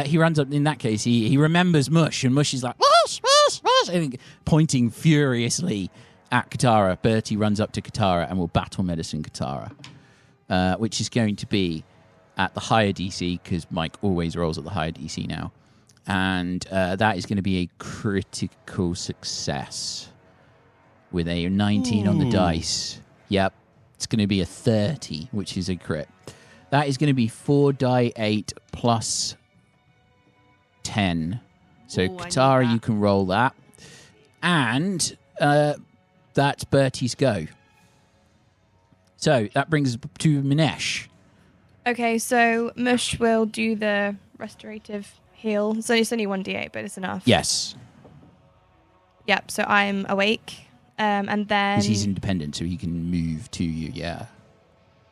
He runs up. In that case, he remembers Mush, and Mush is like, Mush, Mush, Mush, and pointing furiously at Katarra. Bertie runs up to Katarra and will battle medicine Katarra, which is going to be at the higher DC, because Mike always rolls at the higher DC now. And that is going to be a critical success with a 19 on the dice. Yep. It's going to be a 30, which is a crit. That is going to be 4 die 8 plus 10. So, Ooh, I need Katarra, that. you can roll that. And that's Bertie's go. So, that brings us to Minesh. Okay, so Mush will do the restorative heal. So it's only 1d8, but it's enough. Yes. Yep, so I'm awake. And then... Because he's independent, so he can move to you, yeah.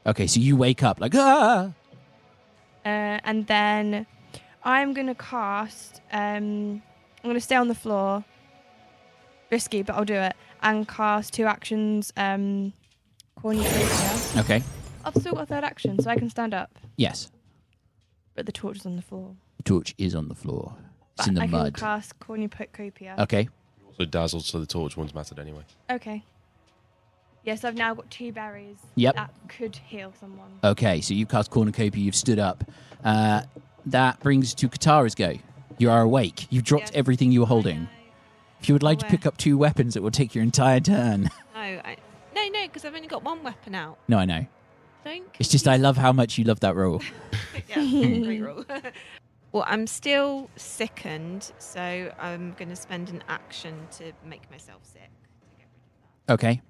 Okay, so you wake up like, ah! And then I'm going to cast... I'm going to stay on the floor. Risky, but I'll do it. And cast 2 actions. Cornucopia. Okay, I've still got a third action, so I can stand up. yes. But the torch is on the floor. The torch is on the floor. It's But in the I mud. can cast Cornucopia. Okay. Also dazzled, so the torch wouldn't mattered anyway. Okay. Yes, I've now got 2 berries. Yep. That could heal someone. Okay, so you cast Cornucopia, you've stood up. That brings us to Katarra's go. You are awake. You've dropped Yes. everything you were holding. If you would like to pick up 2 weapons, it will take your entire turn. No, because I've only got 1 weapon out. No, I know. Don't. It's just I love how much you love that roll. Yeah, great roll. Well, I'm still sickened, so I'm going to spend an action to make myself sick to get rid of Okay,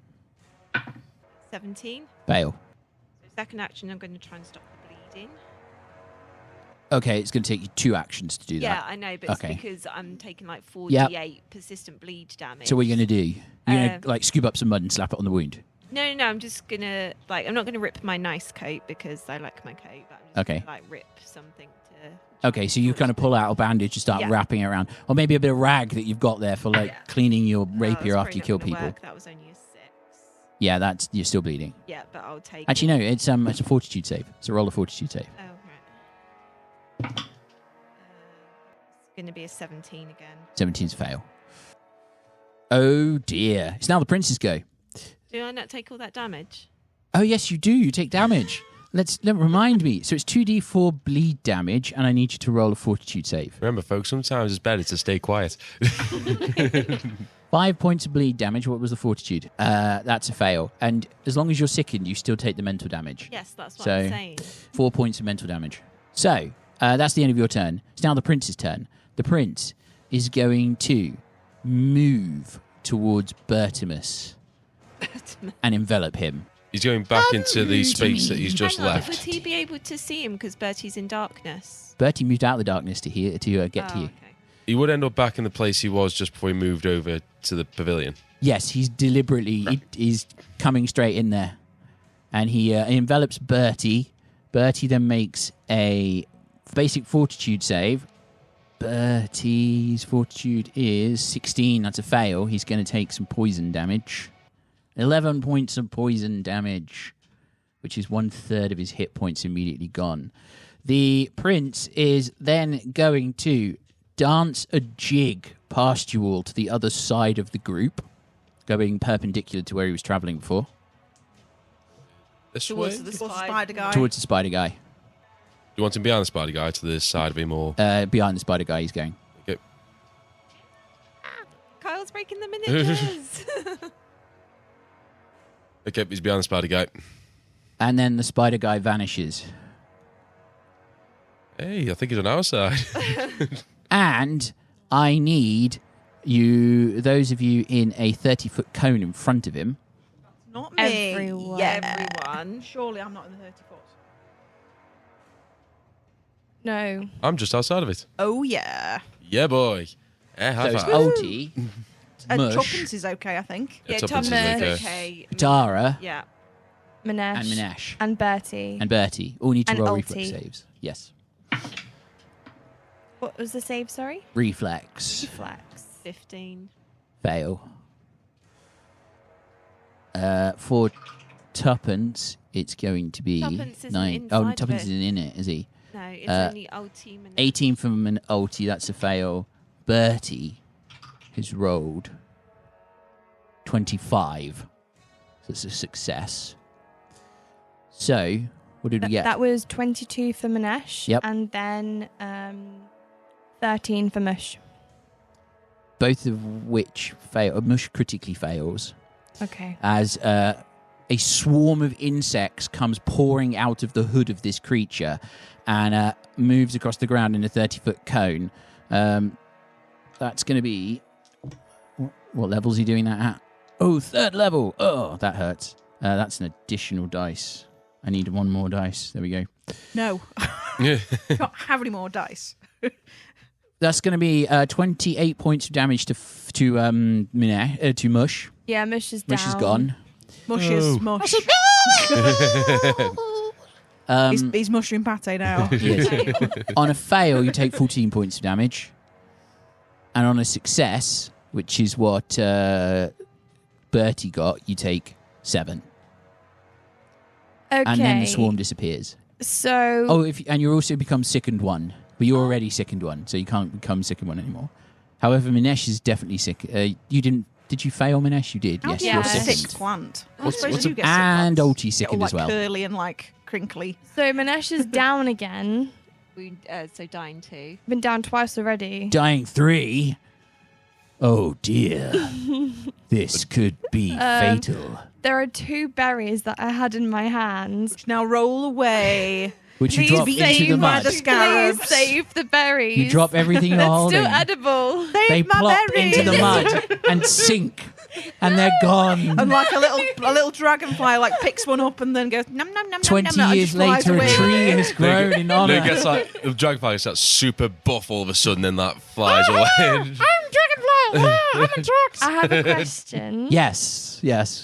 that. 17. fail. So second action, I'm going to try and stop the bleeding. Okay, it's going to take you 2 actions to do Yeah, that. I know, but Okay. it's because I'm taking like Yep. 48 persistent bleed damage. So what are you going to do? You're going to Um, scoop up some mud and slap it on the wound. No, I'm just going to, I'm not going to rip my nice coat because I like my coat, but I'm just Okay. going to, rip something to... Okay, so you kind of pull out a bandage and start Yeah. wrapping it around. Or maybe a bit of rag that you've got there for Yeah. cleaning your Oh, rapier that's after you probably kill not gonna people. work. That was only a 6. Yeah, you're still bleeding. Yeah, but I'll take Actually, no, it's a fortitude save. It's a roll of fortitude save. Oh, right. It's going to be a 17 again. 17's fail. Oh dear. It's now the prince's go. Do I not take all that damage? Oh yes, you do. You take damage. Let remind me. So it's 2d4 bleed damage, and I need you to roll a fortitude save. Remember, folks, sometimes it's better to stay quiet. 5 points of bleed damage. What was the fortitude? That's a fail. And as long as you're sickened, you still take the mental damage. Yes, that's what So- I'm saying. 4 points of mental damage. So that's the end of your turn. It's now the prince's turn. The prince is going to move towards Bertimus and envelop him. He's going back into the space that he's just Hang on, left. would he be able to see him because Bertie's in darkness? Bertie moved out of the darkness to get to you. Okay. He would end up back in the place he was just before he moved over to the pavilion. Yes, he's deliberately he's coming straight in there, and he envelops Bertie. Bertie then makes a basic fortitude save. Bertie's fortitude is 16. That's a fail. He's going to take some poison damage. 11 points of poison damage, which is 1/3 of his hit points immediately gone. The prince is then going to dance a jig past you all to the other side of the group, going perpendicular to where he was travelling before, This Towards way? the Towards the spider. spider guy. towards the spider guy. You want him behind the spider guy to this side of him or... Behind the spider guy he's going. Okay. Kyle's breaking the miniatures. Okay, he's behind the spider guy. And then the spider guy vanishes. Hey, I think he's on our side. And I need you, those of you in a 30-foot cone in front of him. Not me. Everyone. Yeah. Everyone. Surely I'm not in the 30 foot. No. I'm just outside of it. Oh, yeah. Yeah, boy. Eh, high So it's five. Ulti, And Mush, Tuppence is okay, I think. Yeah, Tuppence Tuppence is is okay. Katara, Yeah. Minesh. and Minesh. And Bertie. And Bertie. All need to And roll Ulti. reflex saves. Yes. What was the save, sorry? Reflex. Reflex. 15. Fail. For Tuppence, it's going to be Tuppence isn't 9. inside Oh, of Tuppence it. isn't in it, is he? No, it's only ulti. 18 from an ulti, that's a fail. Bertie has rolled 25. So it's a success. So, what did we get? That was 22 for Minesh. Yep. And then 13 for Mush. Both of which fail. Mush critically fails Okay. as a swarm of insects comes pouring out of the hood of this creature and moves across the ground in a 30-foot cone. That's going to be... What level is he doing that at? Oh, 3rd level. Oh, that hurts. That's an additional dice. I need one more dice. There we go. No. Yeah. Can't have any more dice. That's going to be 28 points of damage to Mush. Yeah, Mush is down. Mush is gone. Mush Oh. is mush. He's mushroom pate now. Yes. On a fail, you take 14 points of damage. And on a success, which is what Bertie got, you take 7. Okay. And then the swarm disappears. So Oh, and you also become sickened one, but you're already sickened one, so you can't become sickened one anymore. However, Minesh is definitely sick. You didn't? Did you fail, Minesh? You did. How yes, do you you're have a Yes. sick sickened. plant? I What's- suppose what's you a- get sick And plants. Ulti's They're all sickened as like well. curly and like crinkly. so Minesh is down again. So dying 2. Been down twice already. Dying 3. Oh dear, this could be fatal. There are 2 berries that I had in my hands. Now roll away. Which you Please drop into the save by mud. the scarabs. Please save the berries. You drop everything you're That's holding. still edible. Save They my plop berries. into the mud and sink, and they're gone. And like a little dragonfly like picks one up and then goes num num num 20 num, num, and years just flies later, a away. tree has grown in No, honor. it gets like the dragonfly gets that super buff all of a sudden, then that flies away. I have a question. Yes.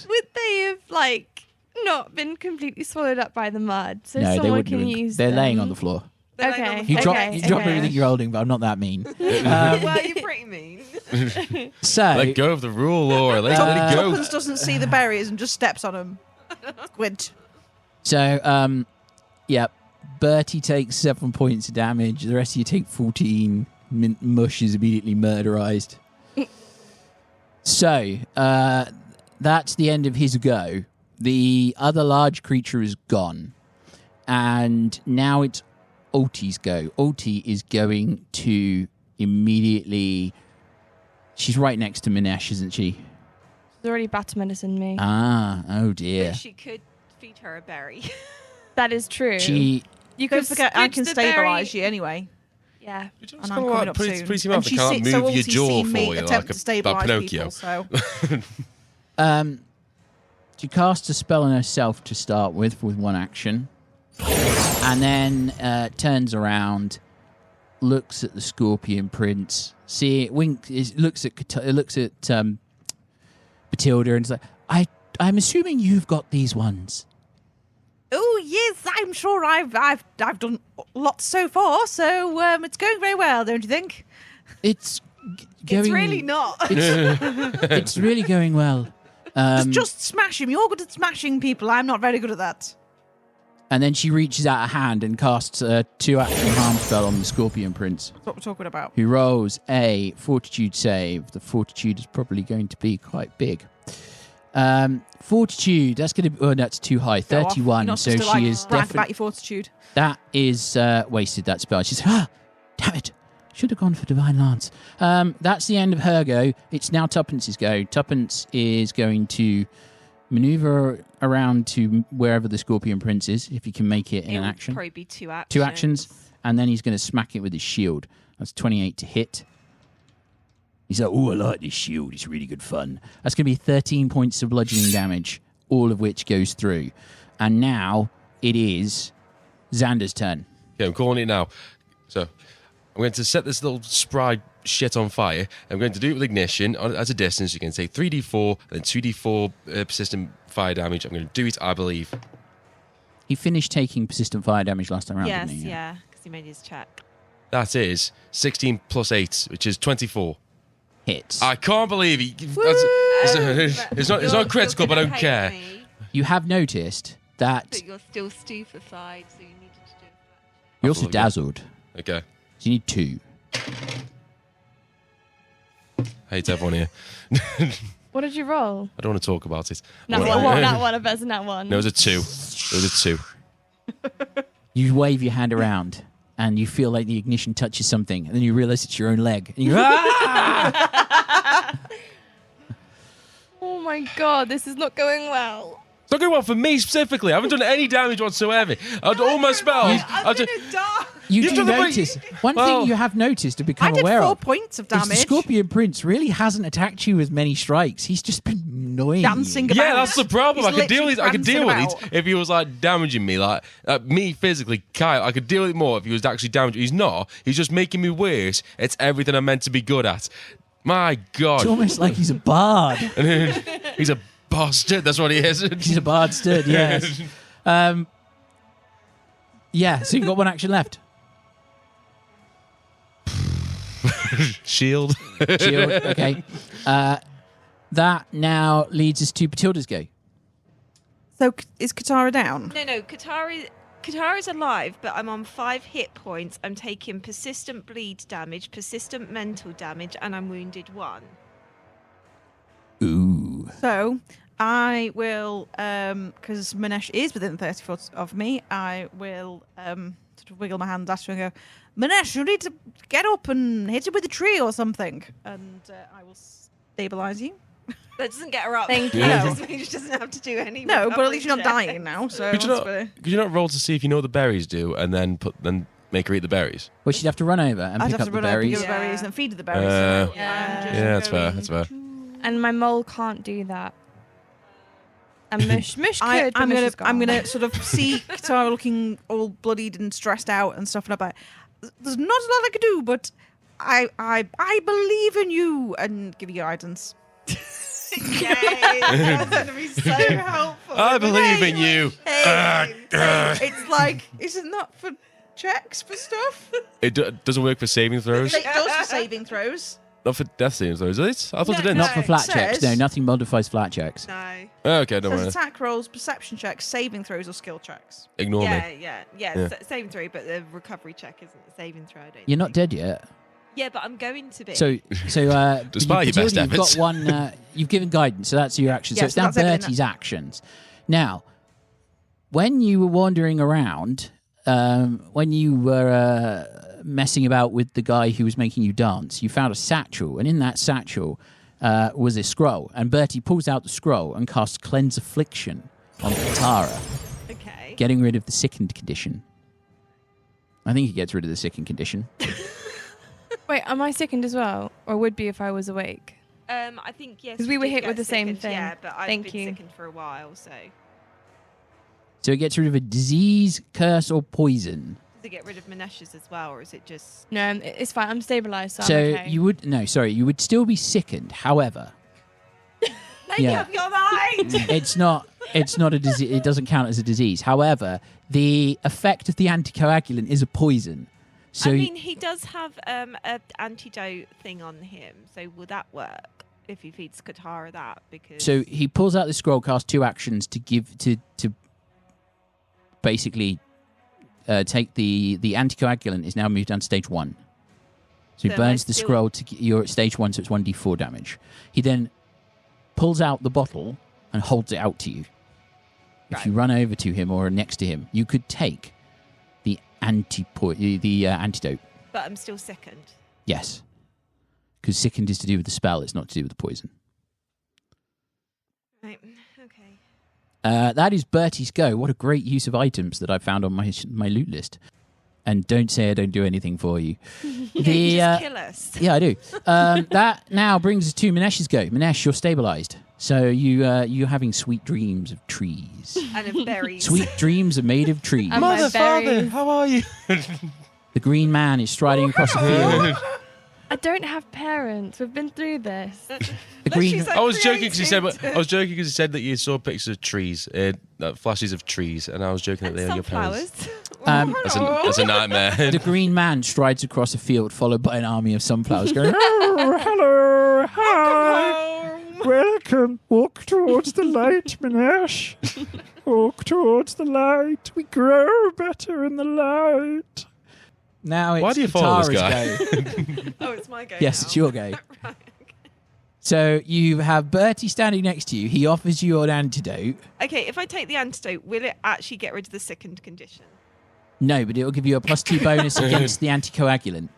Would they have like not been completely swallowed up by the mud? So No, they someone wouldn't. can have- use They're them? laying on the floor. They're laying on Okay. the You floor. drop everything you're holding, but I'm not that mean. Well, you're pretty mean. So Let go of the rule, Laura. Let it go. Tuppence doesn't see the berries and just steps on them. Squid. So, Bertie takes 7 points of damage. The rest of you take 14. Mush is immediately murderized. So, that's the end of his go. The other large creature is gone. And now it's Ulti's go. Ulti is going to immediately... She's right next to Minesh, isn't she? She's already battle medicine me. Ah, oh dear. But she could feed her a berry. That is true. She... You Don't could forget, I scoot can the stabilise berry- you anyway. Yeah. Just And gotta, I'm like, coming up pretty, soon. pretty And much she can't see- move so your Ulti's jaw seen for me you attempt like to a stabilise Pinocchio. people, so She casts a spell on herself to start with one action. And then turns around, looks at the Scorpion Prince, looks at Bethilde and is like, I'm assuming you've got these ones. oh yes, I'm sure I've done lots so far, so it's going very well, don't you think? It's going... It's really not. It's really going well. Just smash him. You're good at smashing people. I'm not very good at that. And then she reaches out a hand and casts a 2-action harm spell on the Scorpion Prince, That's what we're talking about. who rolls a Fortitude save. The Fortitude is probably going to be quite big. Fortitude, that's going to be... Oh, that's too high. Go off. You're 31, not so supposed to, she is brag definitely... about your fortitude. That is wasted, that spell. She's damn it. Should have gone for Divine Lance. That's the end of her go. It's now Tuppence's go. Tuppence is going to maneuver around to wherever the Scorpion Prince is, if he can make it in It an would action. probably be 2 actions. 2 actions, and then he's going to smack it with his shield. That's 28 to hit. He's like, oh, I like this shield. It's really good fun. That's going to be 13 points of bludgeoning damage, all of which goes through. And now it is Xander's turn. Okay, I'm calling it now. So I'm going to set this little spry shit on fire. I'm going to do it with ignition at a distance. You can take 3d4 and then 2d4 persistent fire damage. I'm going to do it, I believe. He finished taking persistent fire damage last time around, Yes, didn't he? yeah, because he made his check. That is 16 plus 8, which is 24. Hits. I can't believe he. It's not critical, but I don't care. You have noticed that But you're still stupefied, so you needed to do it. you're also Absolutely. dazzled. Okay. So you need 2. I hate everyone here. What did you roll? I don't want to talk about it. Nat Well, one. Nat one. I bet it's a nat one. No, it was a 2. It was a 2. You wave your hand around and you feel like the ignition touches something, and then you realize it's your own leg. And you go, Oh my god, this is not going well. It's not going well for me specifically. I haven't done any damage whatsoever. I've done all my spells. I'm I've gonna done- die. You You've do done the notice. One Well- thing you have noticed and I become did aware 4 of points of is the damage. Scorpion Prince really hasn't attacked you with many strikes. He's just been annoying Dancing you. about. Yeah, that's the problem. He's I could deal literally with. I could deal with prancing it if he was like damaging me, like me physically. Kyle, I could deal with it more if he was actually damaging. He's not. He's just making me worse. It's everything I'm meant to be good at. My It's God, almost like he's a bard. he's a bastard. That's what he is. He's a bard stud, yes. Yeah, so you've got 1 action left. Shield. Shield, okay. That now leads us to Bethilde's go. So is Katarra down? No, Katarra Katarra's alive, but I'm on 5 hit points. I'm taking persistent bleed damage, persistent mental damage, and I'm wounded 1. Ooh. So I will, because Minesh is within 30 foot of me, I will sort of wiggle my hand at her and go, Minesh, you need to get up and hit it with a tree or something. And I will stabilise you. That doesn't get her up. Thank you. That just means she doesn't have to do any. No, but at least you're not recovery dying now. So Could you not roll to see if you know what the berries do, and then make her eat the berries? Well, she'd have to run over and I'd pick have up to the run over, pick berries. up the berries Yeah. and feed the berries. Uh, Yeah. Yeah, that's fair. That's fair. And my mole can't do that. And Mush could, but I'm Mush is gonna gone. sort of see Katarra looking all bloodied and stressed out and stuff, and I'm like, there's not a lot I can do, but I believe in you, and give you guidance. Yay! That's going to be so helpful. I believe in you. It's like, isn't that for checks for stuff? It doesn't work for saving throws. It does for saving throws. Not for death saving throws, is it? I thought it No, did. Not for flat It checks. says- No, nothing modifies flat checks. No. Okay, don't Says worry. attack rolls, perception checks, saving throws, or skill checks. Ignore me. Yeah. Saving throw, but the recovery check isn't a saving throw. I don't You're not think. dead yet. Yeah, but I'm going to be. So Despite your best Bethilde, efforts. you've got one. You've given guidance, so that's your action. So Yeah, it's so now that's everything. Bertie's actions. Now, when you were wandering around, when you were messing about with the guy who was making you dance, you found a satchel, and in that satchel was a scroll. And Bertie pulls out the scroll and casts Cleanse Affliction on Katarra, okay. getting rid of the sickened condition. I think he gets rid of the sickened condition. Wait, am I sickened as well? Or would be if I was awake? I think yes. 'Cause you we were did hit get with the same sickened, thing. Yeah, but I've Thank been you. sickened for a while, so So it gets rid of a disease, curse, or poison. does it get rid of Minesh's as well, or is it just? No, it's fine. I'm stabilised, so, So I'm okay. you would still be sickened. However, yeah, You're right. it's not a disease. It doesn't count as a disease. However, the effect of the anticoagulant is a poison. So I mean, he does have an antidote thing on him, so will that work if he feeds Katarra that? Because so he pulls out the scroll, casts 2 actions to give to basically take the anticoagulant is now moved down to stage 1. So he So am I burns the still- scroll you're at stage 1, so it's 1d4 damage. He then pulls out the bottle and holds it out to you. If Right. you run over to him or next to him, you could take the antidote. but I'm still sickened. Yes, because sickened is to do with the spell; it's not to do with the poison. Right. Okay. That is Bertie's go. What a great use of items that I found on my loot list. And don't say I don't do anything for you. You just kill us. Yeah, I do. That now brings us to Minesh's go. Minesh, you're stabilized. So you're having sweet dreams of trees. And of berries. Sweet dreams are made of trees. And my berries. how are you? The green man is striding across the field. I don't have parents. We've been through this. The green. she's like- I was joking because he said. created. I was joking because he said that you saw pictures of trees, flashes of trees, and I was joking that they are your parents. Sunflowers. That's a nightmare. The green man strides across a field, followed by an army of sunflowers going, "Oh, hello, hi, welcome. Walk towards the light, Minesh. Walk towards the light. We grow better in the light." Now it's Why do you follow this Katara's guy? go. Oh, it's my go. Yes, now. it's your go. Right. So you have Bertie standing next to you. He offers you an antidote. Okay, if I take the antidote, will it actually get rid of the sickened condition? No, but it'll give you a +2 bonus against the anticoagulant.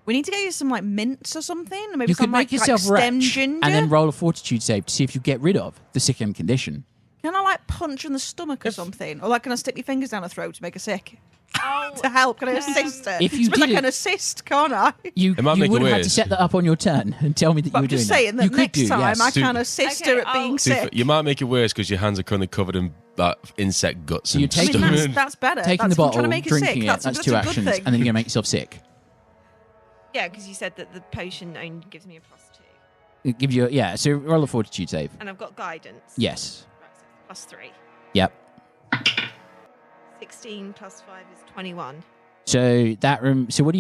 We need to get you some like mints or something. Maybe You some could make like yourself stem retch ginger. and then roll a fortitude save to see if you get rid of the sickened condition. Can I like punch in the stomach or something? Or like can I stick my fingers down her throat to make her sick? Oh, To help? Can I assist her? If you It's like did an it- assist, can't I? You It might make would it have had to worse. set that up on your turn and tell me that But you were I'm doing just saying that. that You could next do, time yes. I can assist Okay, her at being sick. You might make it worse because your hands are kind of covered in that insect guts So you and take I mean, stuff. that's better. Taking that's the I'm trying bottle, to make her drinking sick. it, that's that's 2 a good actions, thing. and then you're going to make yourself sick. yeah, because you said that the potion only gives me a +2, It gives you, so roll a fortitude save. and I've got guidance. Yes. Right, so +3. Yep. 16 + 5 is 21. So so what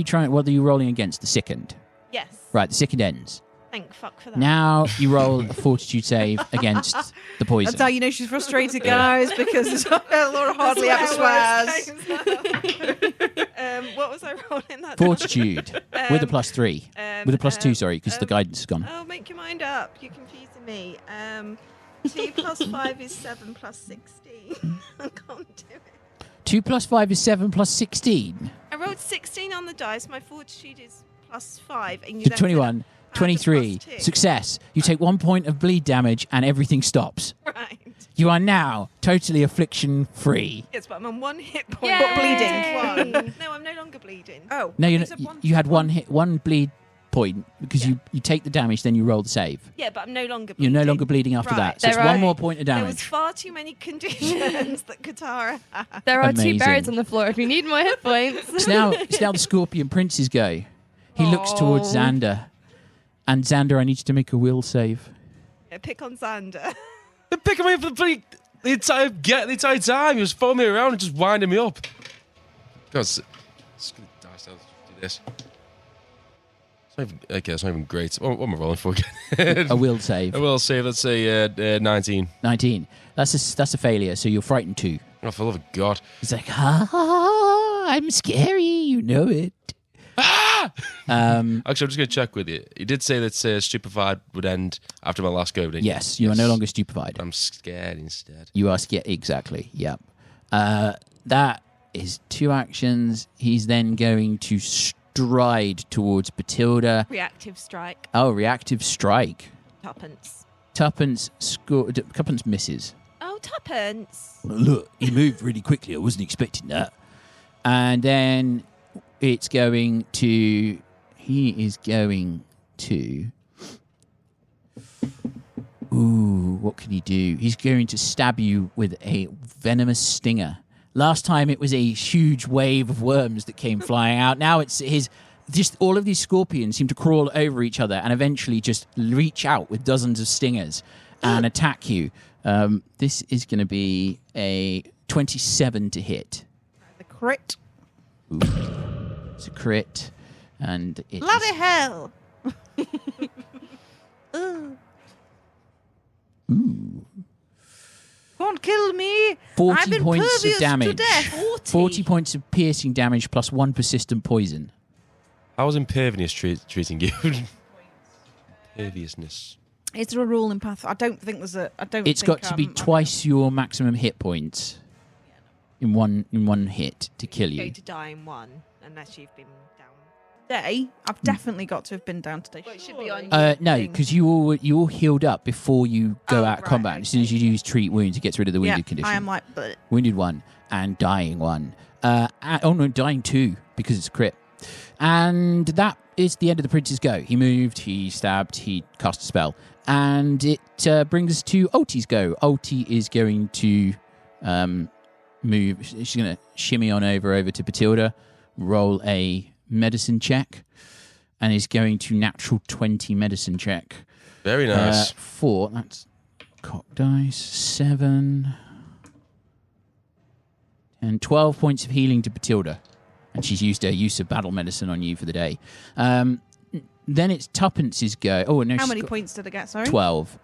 are you rolling against? The sickened. Yes. Right, the sickened ends. Thank fuck for that. Now you roll a fortitude save against the poison. That's how you know she's frustrated, guys, because Laura hardly ever swears. What was I rolling that? Fortitude with a +3. With a +2, sorry, because the guidance is gone. Oh, make your mind up. You're confusing me. 2 + 5 is 7 + 16. I can't do it. 2 + 5 is 7 + 16. I rolled 16 on the dice. My fortitude is +5. And you To then 21. said I had a 23. +2. Success. You take 1 point of bleed damage and everything stops. Right. You are now totally affliction free. Yes, but I'm on 1 hit point. Yay! But bleeding. One. No, I'm no longer bleeding. Oh. No, you said you had one bleed point because you take the damage, then you roll the save. Yeah, but I'm no longer You're bleeding. no longer bleeding after Right. that. So it's There one are- more point of There was damage. far too many conditions that Katarra had. There are Amazing. 2 berries on the floor if you need more hit points. It's now the Scorpion Prince's go. He looks towards Oh. Xander. And Xander, I need you to make a will save. Yeah, pick on Xander. They're picking me up the entire time. He was following me around and just winding me up. God, it's just gonna dice down to do this. It's not even great. What am I rolling for again? A will save. I will say, let's say 19. 19. That's a failure, so you're frightened too. Oh, for the love of God. He's like, I'm scary, you know it. Ah! Um, Actually, I'm just going to check with you. You did say that stupefied would end after my last go, didn't you? yes, you are no longer stupefied. I'm scared instead. You are scared. Exactly. Yep. That is 2 actions. He's then going to stride towards Bethilde. Reactive strike. Oh, reactive strike. Tuppence. Tuppence misses. Oh, tuppence. Look, he moved really quickly. I wasn't expecting that. And then it's going to... He is going to... Ooh, what can he do? He's going to stab you with a venomous stinger. Last time it was a huge wave of worms that came flying out. Now it's his... Just all of these scorpions seem to crawl over each other and eventually just reach out with dozens of stingers and attack you. This is going to be a 27 to hit. The crit. Ooh. It's a crit. And it Bloody is- hell. Ooh. Can't kill me. 40 I've been points pervious of damage. to death. 40 points of piercing damage plus 1 persistent poison. How was impervious treating you? Imperviousness. Is there a rule in Path? I don't think there's a. I don't. It's think, got to be twice your maximum hit points in one hit to kill Go you. to die in 1, unless you've been down. Today, I've definitely got to have been down today. Well, it should be on No, thing. because you all healed up before you go Oh, out of right, combat. As soon as you use treat wounds, it gets rid of the Yeah, wounded condition. I am like, but Wounded 1 and dying 1. Dying 2 because it's a crit. And that is the end of the prince's go. He moved, he stabbed, he cast a spell. And it brings us to Ulti's go. Ulti is going to move. She's going to shimmy on over to Bethilde, roll a medicine check, and is going to natural 20 medicine check. Very nice. 4, that's cock dice, 7, and 12 points of healing to Bethilde. And she's used her use of battle medicine on you for the day. Then it's Tuppence's go. Oh, no, how she's many got points did I get? Sorry. 12.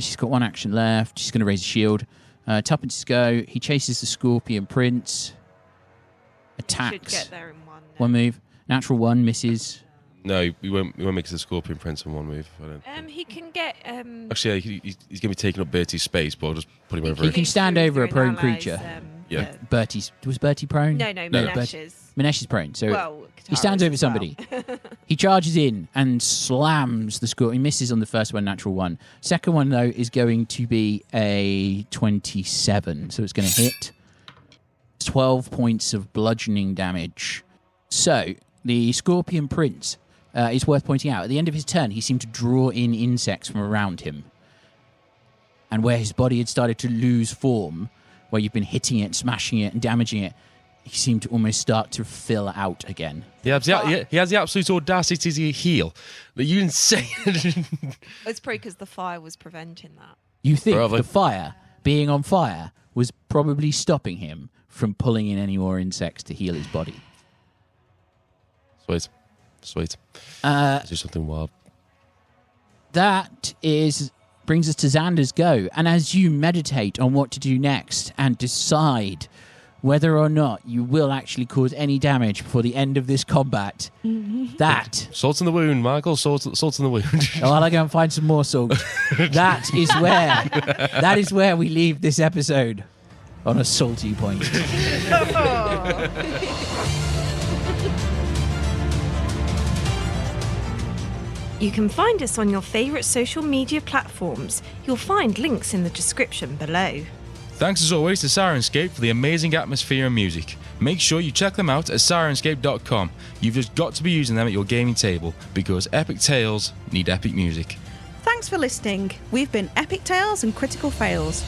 She's got 1 action left. She's going to raise a shield. Tuppence's go. He chases the Scorpion Prince. You Attacks. should get there in 1. 1 move. Natural 1 misses. No, we won't make the Scorpion Prince in 1 move. I don't. He can get. Actually, he's going to be taking up Bertie's space, but I'll just put him over He it. can stand over a prone creature. Yeah. Was Bertie prone? No, Bertie- Minesh's. Minesh is prone. So Well, he stands Katarra's over as somebody. well. He charges in and slams the score. He misses on the first one, natural 1. Second one, though, is going to be a 27. So it's going to hit. 12 points of bludgeoning damage. So the Scorpion Prince is worth pointing out. At the end of his turn, he seemed to draw in insects from around him. And where his body had started to lose form, where you've been hitting it, smashing it, and damaging it, he seemed to almost start to fill out again. He has the absolute audacity to heal. Are you insane? It's probably because the fire was preventing that. You think Probably. the fire, being on fire, was probably stopping him from pulling in any more insects to heal his body. Sweet. Let's do something wild. that brings us to Xander's go. And as you meditate on what to do next and decide whether or not you will actually cause any damage before the end of this combat, that... Salt in the wound, Michael. Salt in the wound. While I go and find some more salt. That is where we leave this episode on a salty point. You can find us on your favourite social media platforms. You'll find links in the description below. Thanks as always to Syrinscape for the amazing atmosphere and music. Make sure you check them out at syrinscape.com. You've just got to be using them at your gaming table because epic tales need epic music. Thanks for listening. We've been Epic Tales and Critical Fails.